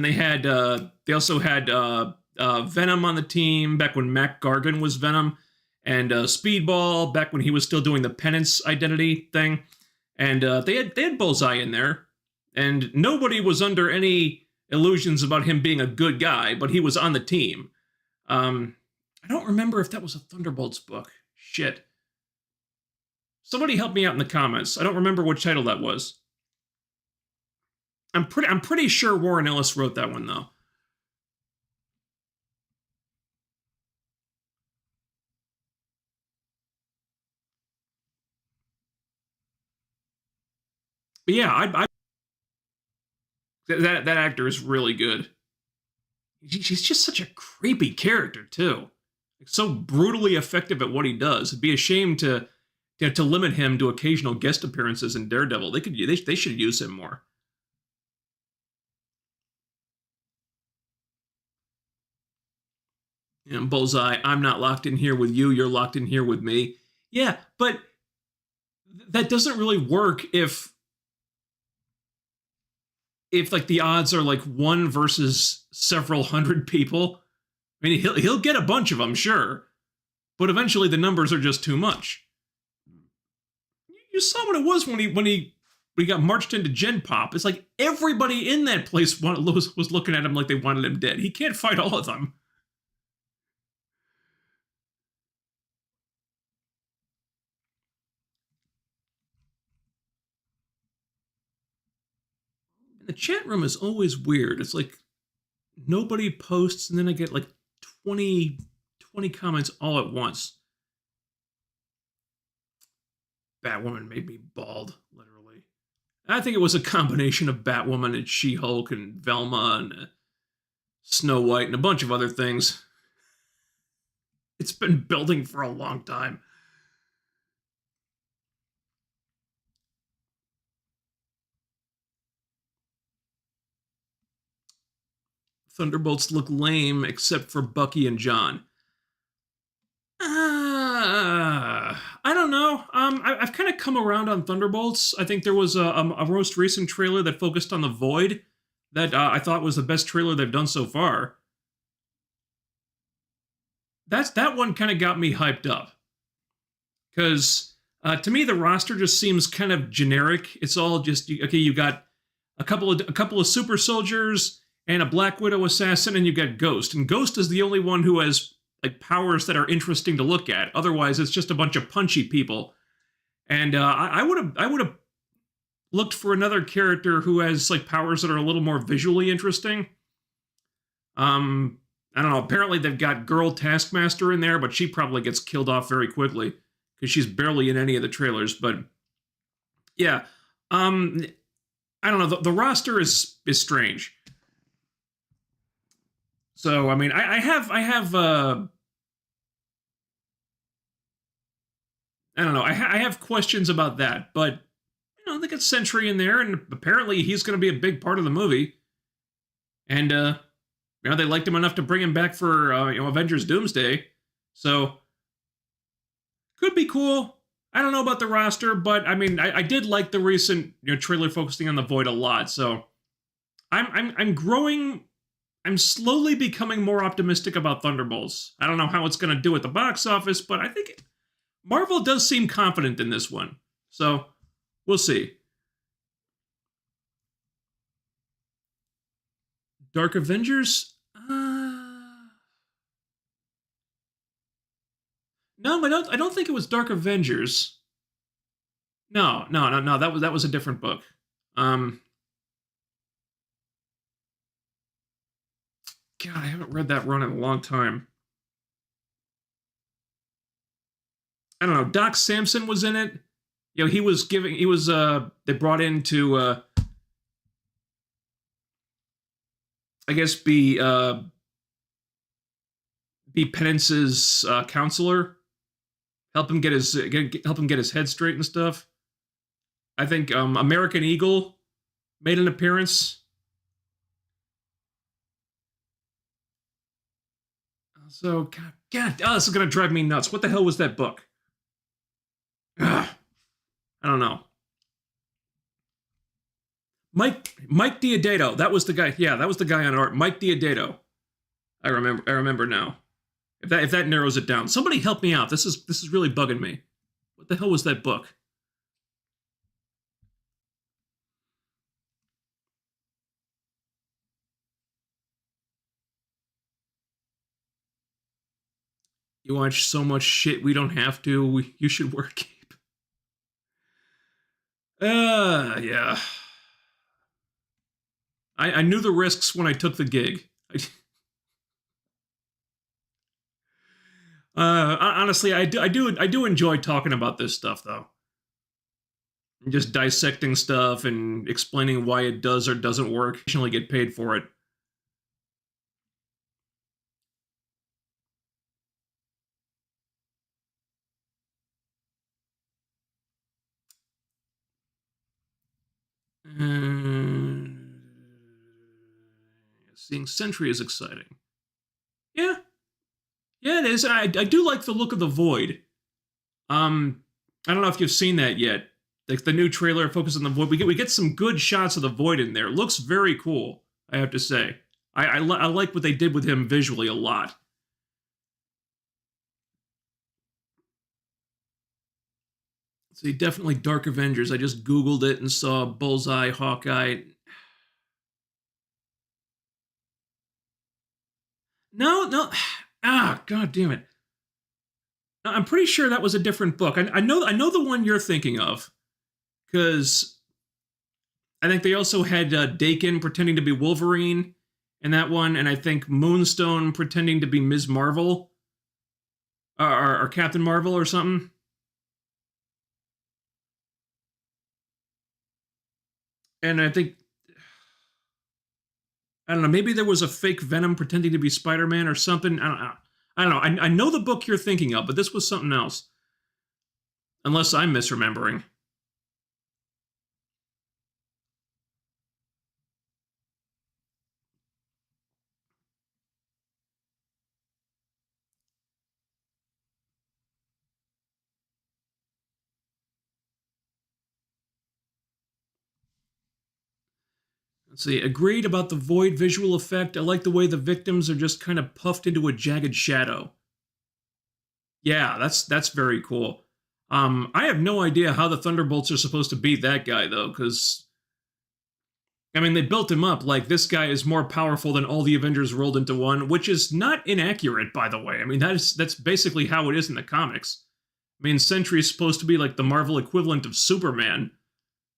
they also had Venom on the team back when Mac Gargan was Venom, and Speedball back when he was still doing the Penance identity thing, and they had Bullseye in there, and nobody was under any illusions about him being a good guy, but he was on the team. I don't remember if that was a Thunderbolts book. Shit. Somebody help me out in the comments. I don't remember which title that was. I'm pretty sure Warren Ellis wrote that one, though. But yeah, that actor is really good. He's just such a creepy character too, so brutally effective at what he does. It'd be a shame to limit him to occasional guest appearances in Daredevil. They should use him more. Bullseye, I'm not locked in here with you. You're locked in here with me. Yeah, but that doesn't really work if like the odds are like 1 versus several hundred people. I mean, he'll get a bunch of them, sure, but eventually the numbers are just too much. You saw what it was when he got marched into Gen Pop. It's like everybody in that place was looking at him like they wanted him dead. He can't fight all of them. The chat room is always weird. It's like nobody posts, and then I get like 20 comments all at once. Batwoman made me bald, literally. I think it was a combination of Batwoman and She-Hulk and Velma and Snow White and a bunch of other things. It's been building for a long time. Thunderbolts look lame except for Bucky and John. I don't know. I've kind of come around on Thunderbolts. I think there was a most recent trailer that focused on the Void that I thought was the best trailer they've done so far. That one kind of got me hyped up. Because to me, the roster just seems kind of generic. It's all just okay. You got a couple of super soldiers and a Black Widow assassin, and you got Ghost. And Ghost is the only one who has like powers that are interesting to look at. Otherwise, it's just a bunch of punchy people. And I would have looked for another character who has like powers that are a little more visually interesting. I don't know. Apparently, they've got Girl Taskmaster in there, but she probably gets killed off very quickly because she's barely in any of the trailers. But yeah, I don't know. The roster is strange. So I mean, I have I don't know. I have questions about that, but you know, they got Sentry in there, and apparently he's going to be a big part of the movie. And you know, they liked him enough to bring him back for you know, Avengers Doomsday. So could be cool. I don't know about the roster, but I mean, I did like the recent, you know, trailer focusing on the Void a lot. So I'm growing. I'm slowly becoming more optimistic about Thunderbolts. I don't know how it's going to do at the box office, but I think Marvel does seem confident in this one. So we'll see. Dark Avengers? No, I don't think it was Dark Avengers. No. That was a different book. God, I haven't read that run in a long time. I don't know. Doc Samson was in it. You know, they brought in to I guess be Penance's counselor, help him get his head straight and stuff. I think American Eagle made an appearance. So God, oh, this is gonna drive me nuts. What the hell was that book? Ugh, I don't know. Mike Diodato. That was the guy. Yeah, that was the guy on art. Mike Diodato. I remember now. If that narrows it down, somebody help me out. This is really bugging me. What the hell was that book? You watch so much shit we don't have to. You should wear a cape. Yeah. I knew the risks when I took the gig. Honestly, I do enjoy talking about this stuff though. Just dissecting stuff and explaining why it does or doesn't work. Occasionally get paid for it. Seeing Sentry is exciting. Yeah, it is. I do like the look of the Void. I don't know if you've seen that yet. Like the new trailer focused on the Void. We get some good shots of the Void in there. It looks very cool, I have to say. I like what they did with him visually a lot. See, definitely Dark Avengers. I just Googled it and saw Bullseye, Hawkeye. No. Ah, god damn it. I'm pretty sure that was a different book. I know the one you're thinking of, because I think they also had Dakin pretending to be Wolverine in that one, and I think Moonstone pretending to be Ms. Marvel, or Captain Marvel or something. And I think, I don't know, maybe there was a fake Venom pretending to be Spider-Man or something. I don't know. I know the book you're thinking of, but this was something else. Unless I'm misremembering. Let's see. Agreed about the Void visual effect. I like the way the victims are just kind of puffed into a jagged shadow. Yeah, that's very cool. I have no idea how the Thunderbolts are supposed to beat that guy, though, because, I mean, they built him up like this guy is more powerful than all the Avengers rolled into one, which is not inaccurate, by the way. I mean, that's basically how it is in the comics. I mean, Sentry is supposed to be like the Marvel equivalent of Superman.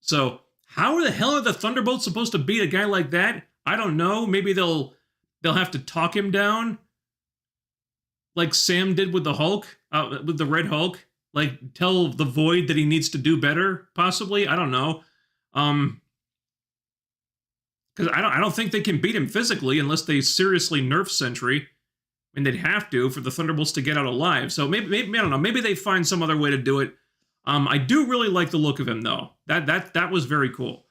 So, how the hell are the Thunderbolts supposed to beat a guy like that? I don't know. Maybe they'll have to talk him down, like Sam did with the Hulk, with the Red Hulk. Like, tell the Void that he needs to do better, possibly. I don't know. Because I don't think they can beat him physically unless they seriously nerf Sentry. I mean, they'd have to for the Thunderbolts to get out alive. So maybe I don't know. Maybe they find some other way to do it. I do really like the look of him, though. That was very cool.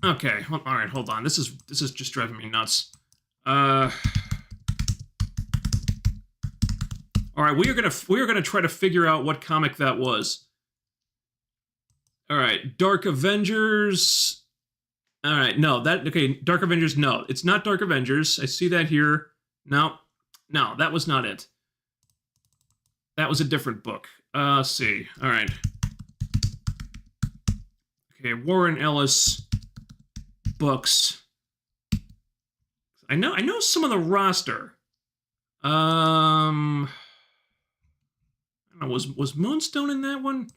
Okay, all right, hold on. This is just driving me nuts. All right, we are gonna try to figure out what comic that was. All right, Dark Avengers. All right, no, okay. Dark Avengers, no, it's not Dark Avengers. I see that here. No, that was not it. That was a different book. Let's see. All right. Okay, Warren Ellis books. I know some of the roster. I don't know, was Moonstone in that one?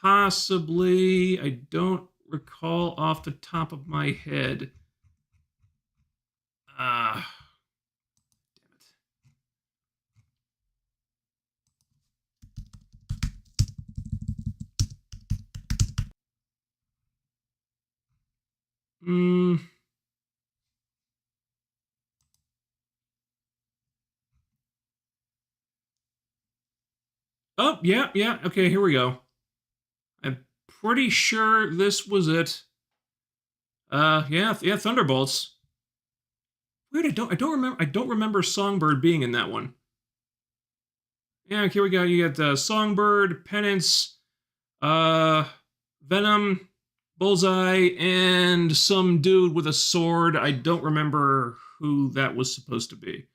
Possibly. I don't recall off the top of my head. Damn it. Oh, yeah. Okay, here we go. I'm pretty sure this was it. Yeah, Thunderbolts. Weird, I don't remember Songbird being in that one. Yeah, here we go. You got Songbird, Penance, Venom, Bullseye, and some dude with a sword. I don't remember who that was supposed to be.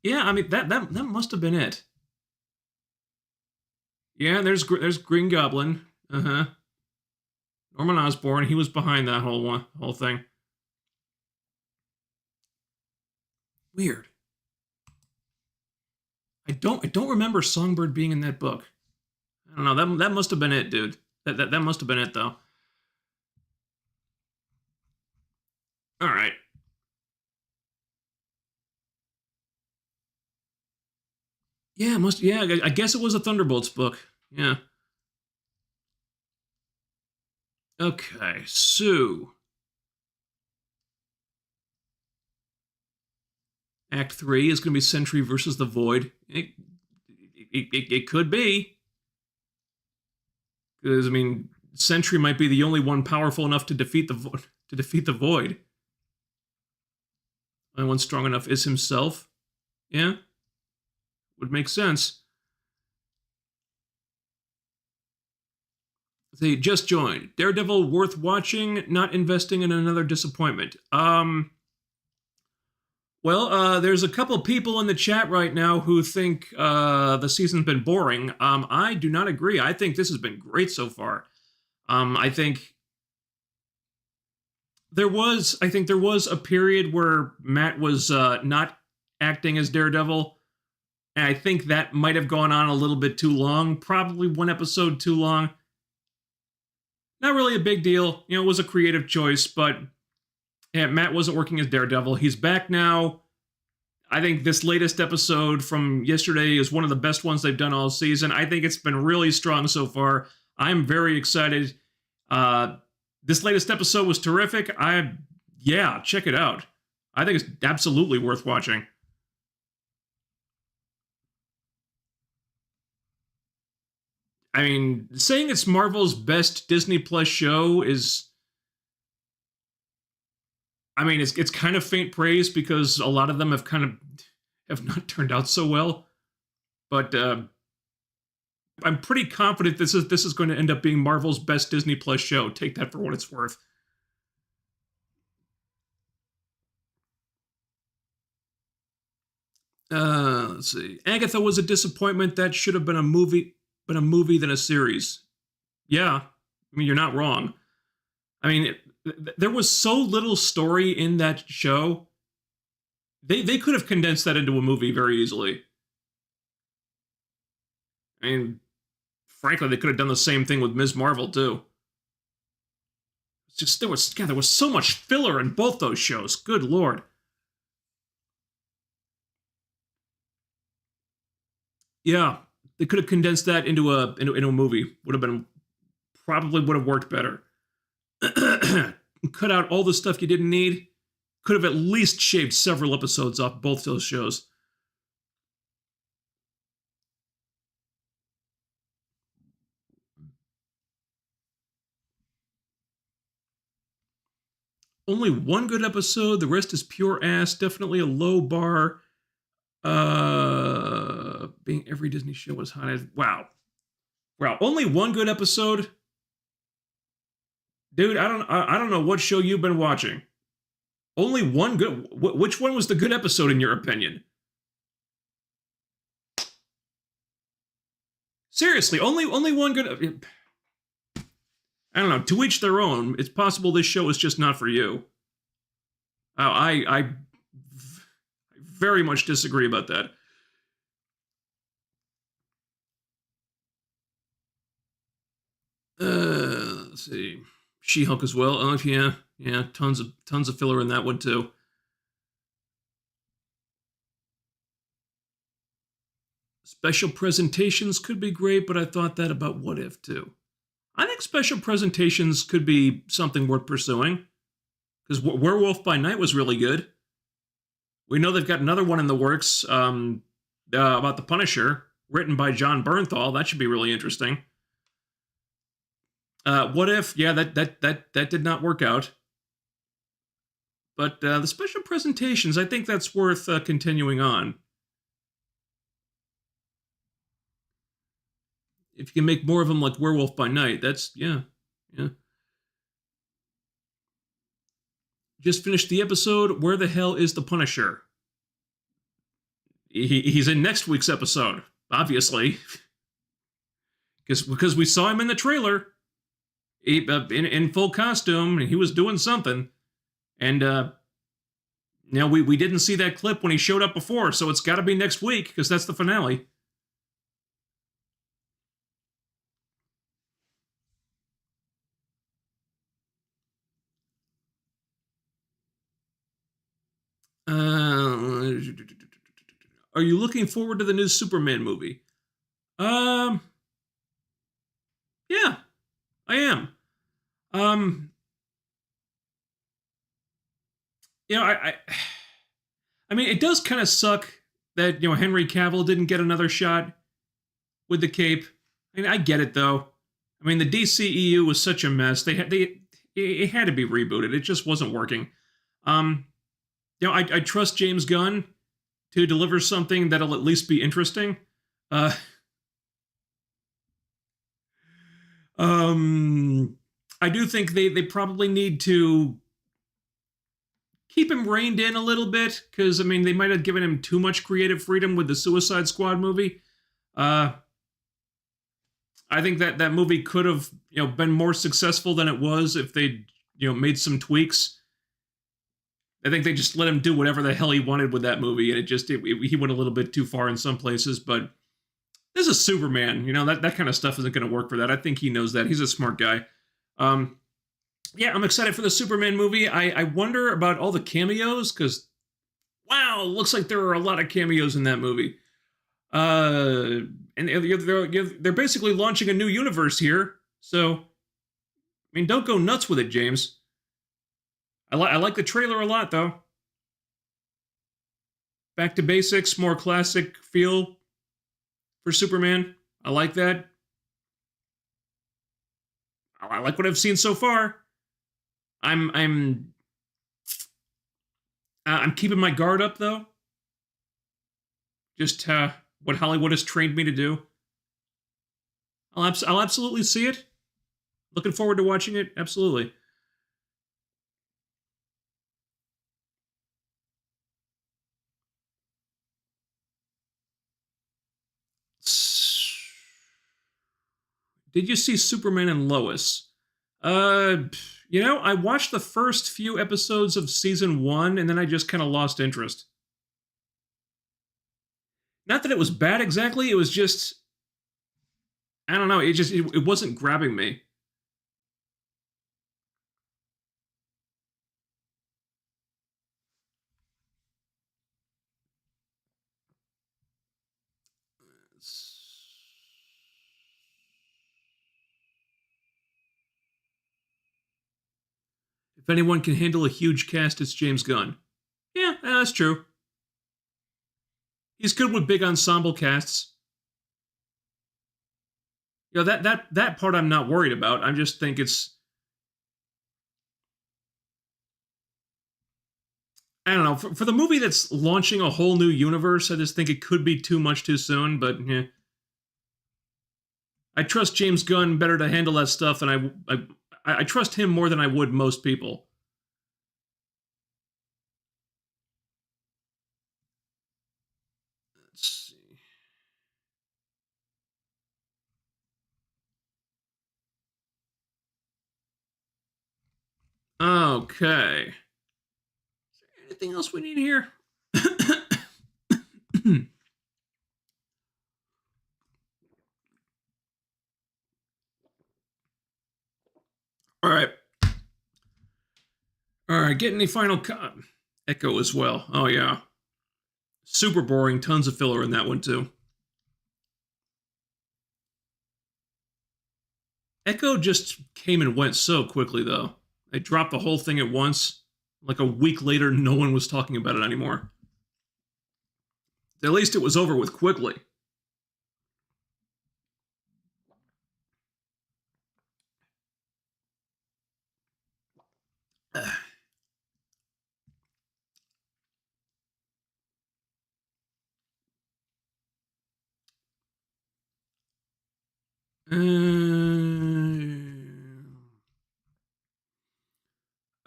Yeah, I mean that must have been it. Yeah, there's Green Goblin. Norman Osborn. He was behind that whole thing. Weird. I don't remember Songbird being in that book. I don't know. That must have been it, dude. That must have been it, though. All right. Yeah, I guess it was a Thunderbolts book. Yeah. Okay, so Act 3 is going to be Sentry versus the Void. It could be. Because, I mean, Sentry might be the only one powerful enough to defeat the Void. Only one strong enough is himself. Yeah? Would make sense. They just joined. Daredevil worth watching, not investing in another disappointment. Well, there's a couple people in the chat right now who think the season's been boring. I do not agree. I think this has been great so far. I think there was a period where Matt was not acting as Daredevil. And I think that might have gone on a little bit too long. Probably one episode too long. Not really a big deal. You know, it was a creative choice, but yeah, Matt wasn't working as Daredevil. He's back now. I think this latest episode from yesterday is one of the best ones they've done all season. I think it's been really strong so far. I'm very excited. This latest episode was terrific. Check it out. I think it's absolutely worth watching. I mean, saying it's Marvel's best Disney Plus show is, I mean, it's kind of faint praise because a lot of them have not turned out so well. But I'm pretty confident this is going to end up being Marvel's best Disney Plus show. Take that for what it's worth. Let's see. Agatha was a disappointment. That should have been a movie, than a series. Yeah, I mean, you're not wrong. I mean, there was so little story in that show. They could have condensed that into a movie very easily. I mean, frankly, they could have done the same thing with Ms. Marvel too. It's just there was so much filler in both those shows. Good lord. Yeah, they could have condensed that into a movie. Would have worked better. Cut out all the stuff you didn't need. Could have at least shaved several episodes off both those shows. Only one good episode. The rest is pure ass. Definitely a low bar. Being every Disney show was haunted. Wow. Wow. Only one good episode. Dude, I don't know what show you've been watching. Only one good. Which one was the good episode in your opinion? Seriously, only one good. I don't know. To each their own. It's possible this show is just not for you. I very much disagree about that. Let's see. She-Hulk as well. Oh yeah, tons of filler in that one too. Special presentations could be great, but I thought that about What If too. I think special presentations could be something worth pursuing because Werewolf by Night was really good. We know they've got another one in the works about the Punisher, written by John Bernthal. That should be really interesting. What If? Yeah, that did not work out. But the special presentations, I think that's worth continuing on. If you can make more of them like Werewolf by Night, that's yeah. Just finished the episode. Where the hell is the Punisher? He's in next week's episode, obviously, because we saw him in the trailer, in full costume, and he was doing something, and we didn't see that clip when he showed up before, so it's got to be next week because that's the finale. Are you looking forward to the new Superman movie? Yeah, I am. Um, I mean, it does kind of suck that Henry Cavill didn't get another shot with the cape. I mean, I get it though. I mean, the DCEU was such a mess. It had to be rebooted. It just wasn't working. I trust James Gunn to deliver something that'll at least be interesting. I do think they probably need to keep him reined in a little bit because I mean they might have given him too much creative freedom with the Suicide Squad movie. I think that movie could have been more successful than it was if they made some tweaks. I think they just let him do whatever the hell he wanted with that movie, and he went a little bit too far in some places. But this is Superman, that kind of stuff isn't going to work for that. I think he knows that. He's a smart guy. Yeah, I'm excited for the Superman movie. I wonder about all the cameos because, wow, looks like there are a lot of cameos in that movie. And they're basically launching a new universe here. So, I mean, don't go nuts with it, James. I like the trailer a lot, though. Back to basics, more classic feel for Superman. I like that. I like what I've seen so far. I'm keeping my guard up though. Just what Hollywood has trained me to do. I'll absolutely see it. Looking forward to watching it. Absolutely. did you see Superman and Lois? I watched the first few episodes of season 1, and then I just kind of lost interest. Not that it was bad exactly, it was just, I don't know, it wasn't grabbing me. If anyone can handle a huge cast, it's James Gunn. Yeah, that's true. He's good with big ensemble casts. That part I'm not worried about. I just think it's, I don't know, for the movie that's launching a whole new universe, I just think it could be too much too soon, but yeah. I trust James Gunn better to handle that stuff than I trust him more than I would most people. Let's see. Okay. Is there anything else we need here? All right. All right. Get any final Echo as well. Oh, yeah. Super boring. Tons of filler in that one, too. Echo just came and went so quickly, though. They dropped the whole thing at once. Like a week later, no one was talking about it anymore. At least it was over with quickly.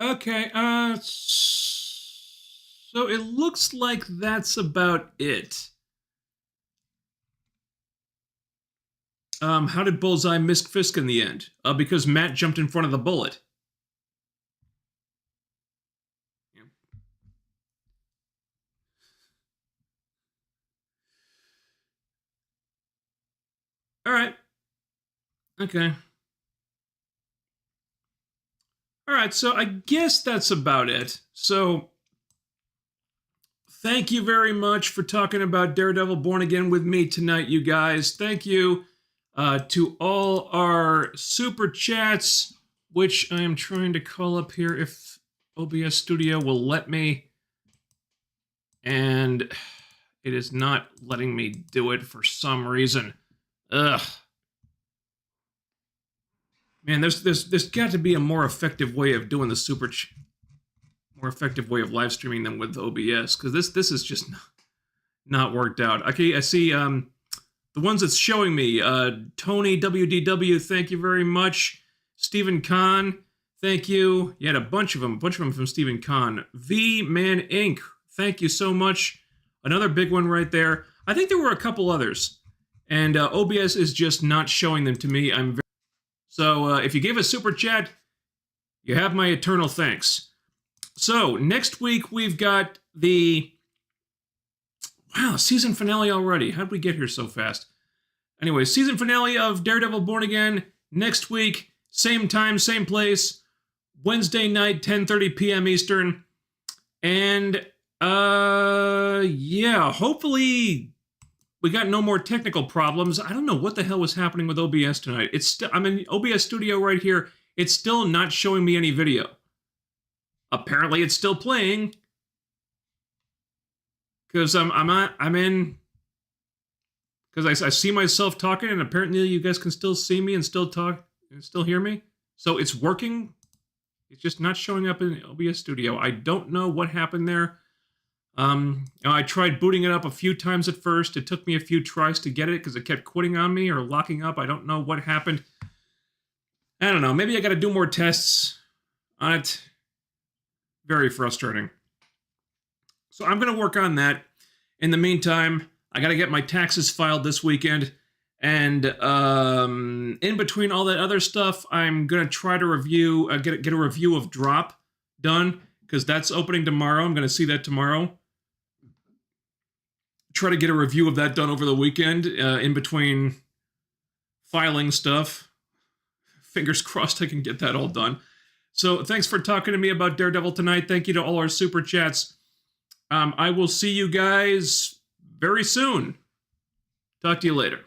Okay, so it looks like that's about it. How did Bullseye miss Fisk in the end? Because Matt jumped in front of the bullet. Yeah. All right. Okay. All right, so I guess that's about it. So, thank you very much for talking about Daredevil Born Again with me tonight, you guys. Thank you to all our super chats, which I am trying to call up here if OBS Studio will let me. And it is not letting me do it for some reason. Ugh. Man, there's got to be a more effective way of doing the more effective way of live streaming than with OBS, because this is just not worked out. Okay, I see the ones that's showing me. Tony WDW, thank you very much. Stephen Kahn, thank you. You had a bunch of them from Stephen Kahn. V Man Inc., thank you so much. Another big one right there. I think there were a couple others, and OBS is just not showing them to me. So if you give a super chat, you have my eternal thanks. So next week we've got the season finale already. How'd we get here so fast? Anyway, season finale of Daredevil Born Again next week, same time, same place, Wednesday night, 10:30 p.m. Eastern, and hopefully we got no more technical problems. I don't know what the hell was happening with OBS tonight. I'm in OBS Studio right here. It's still not showing me any video. Apparently, it's still playing because I'm in because I see myself talking, and apparently you guys can still see me and still talk and still hear me. So it's working. It's just not showing up in OBS Studio. I don't know what happened there. I tried booting it up a few times at first. It took me a few tries to get it because it kept quitting on me or locking up. I don't know what happened. I don't know. Maybe I got to do more tests on it. Very frustrating. So I'm going to work on that. In the meantime, I got to get my taxes filed this weekend. And in between all that other stuff, I'm gonna try to review, get a review of Drop done, because that's opening tomorrow. I'm gonna see that tomorrow. Try to get a review of that done over the weekend, in between filing stuff. Fingers crossed I can get that all done. So thanks for talking to me about Daredevil tonight. Thank you to all our super chats. I will see you guys very soon. Talk to you later.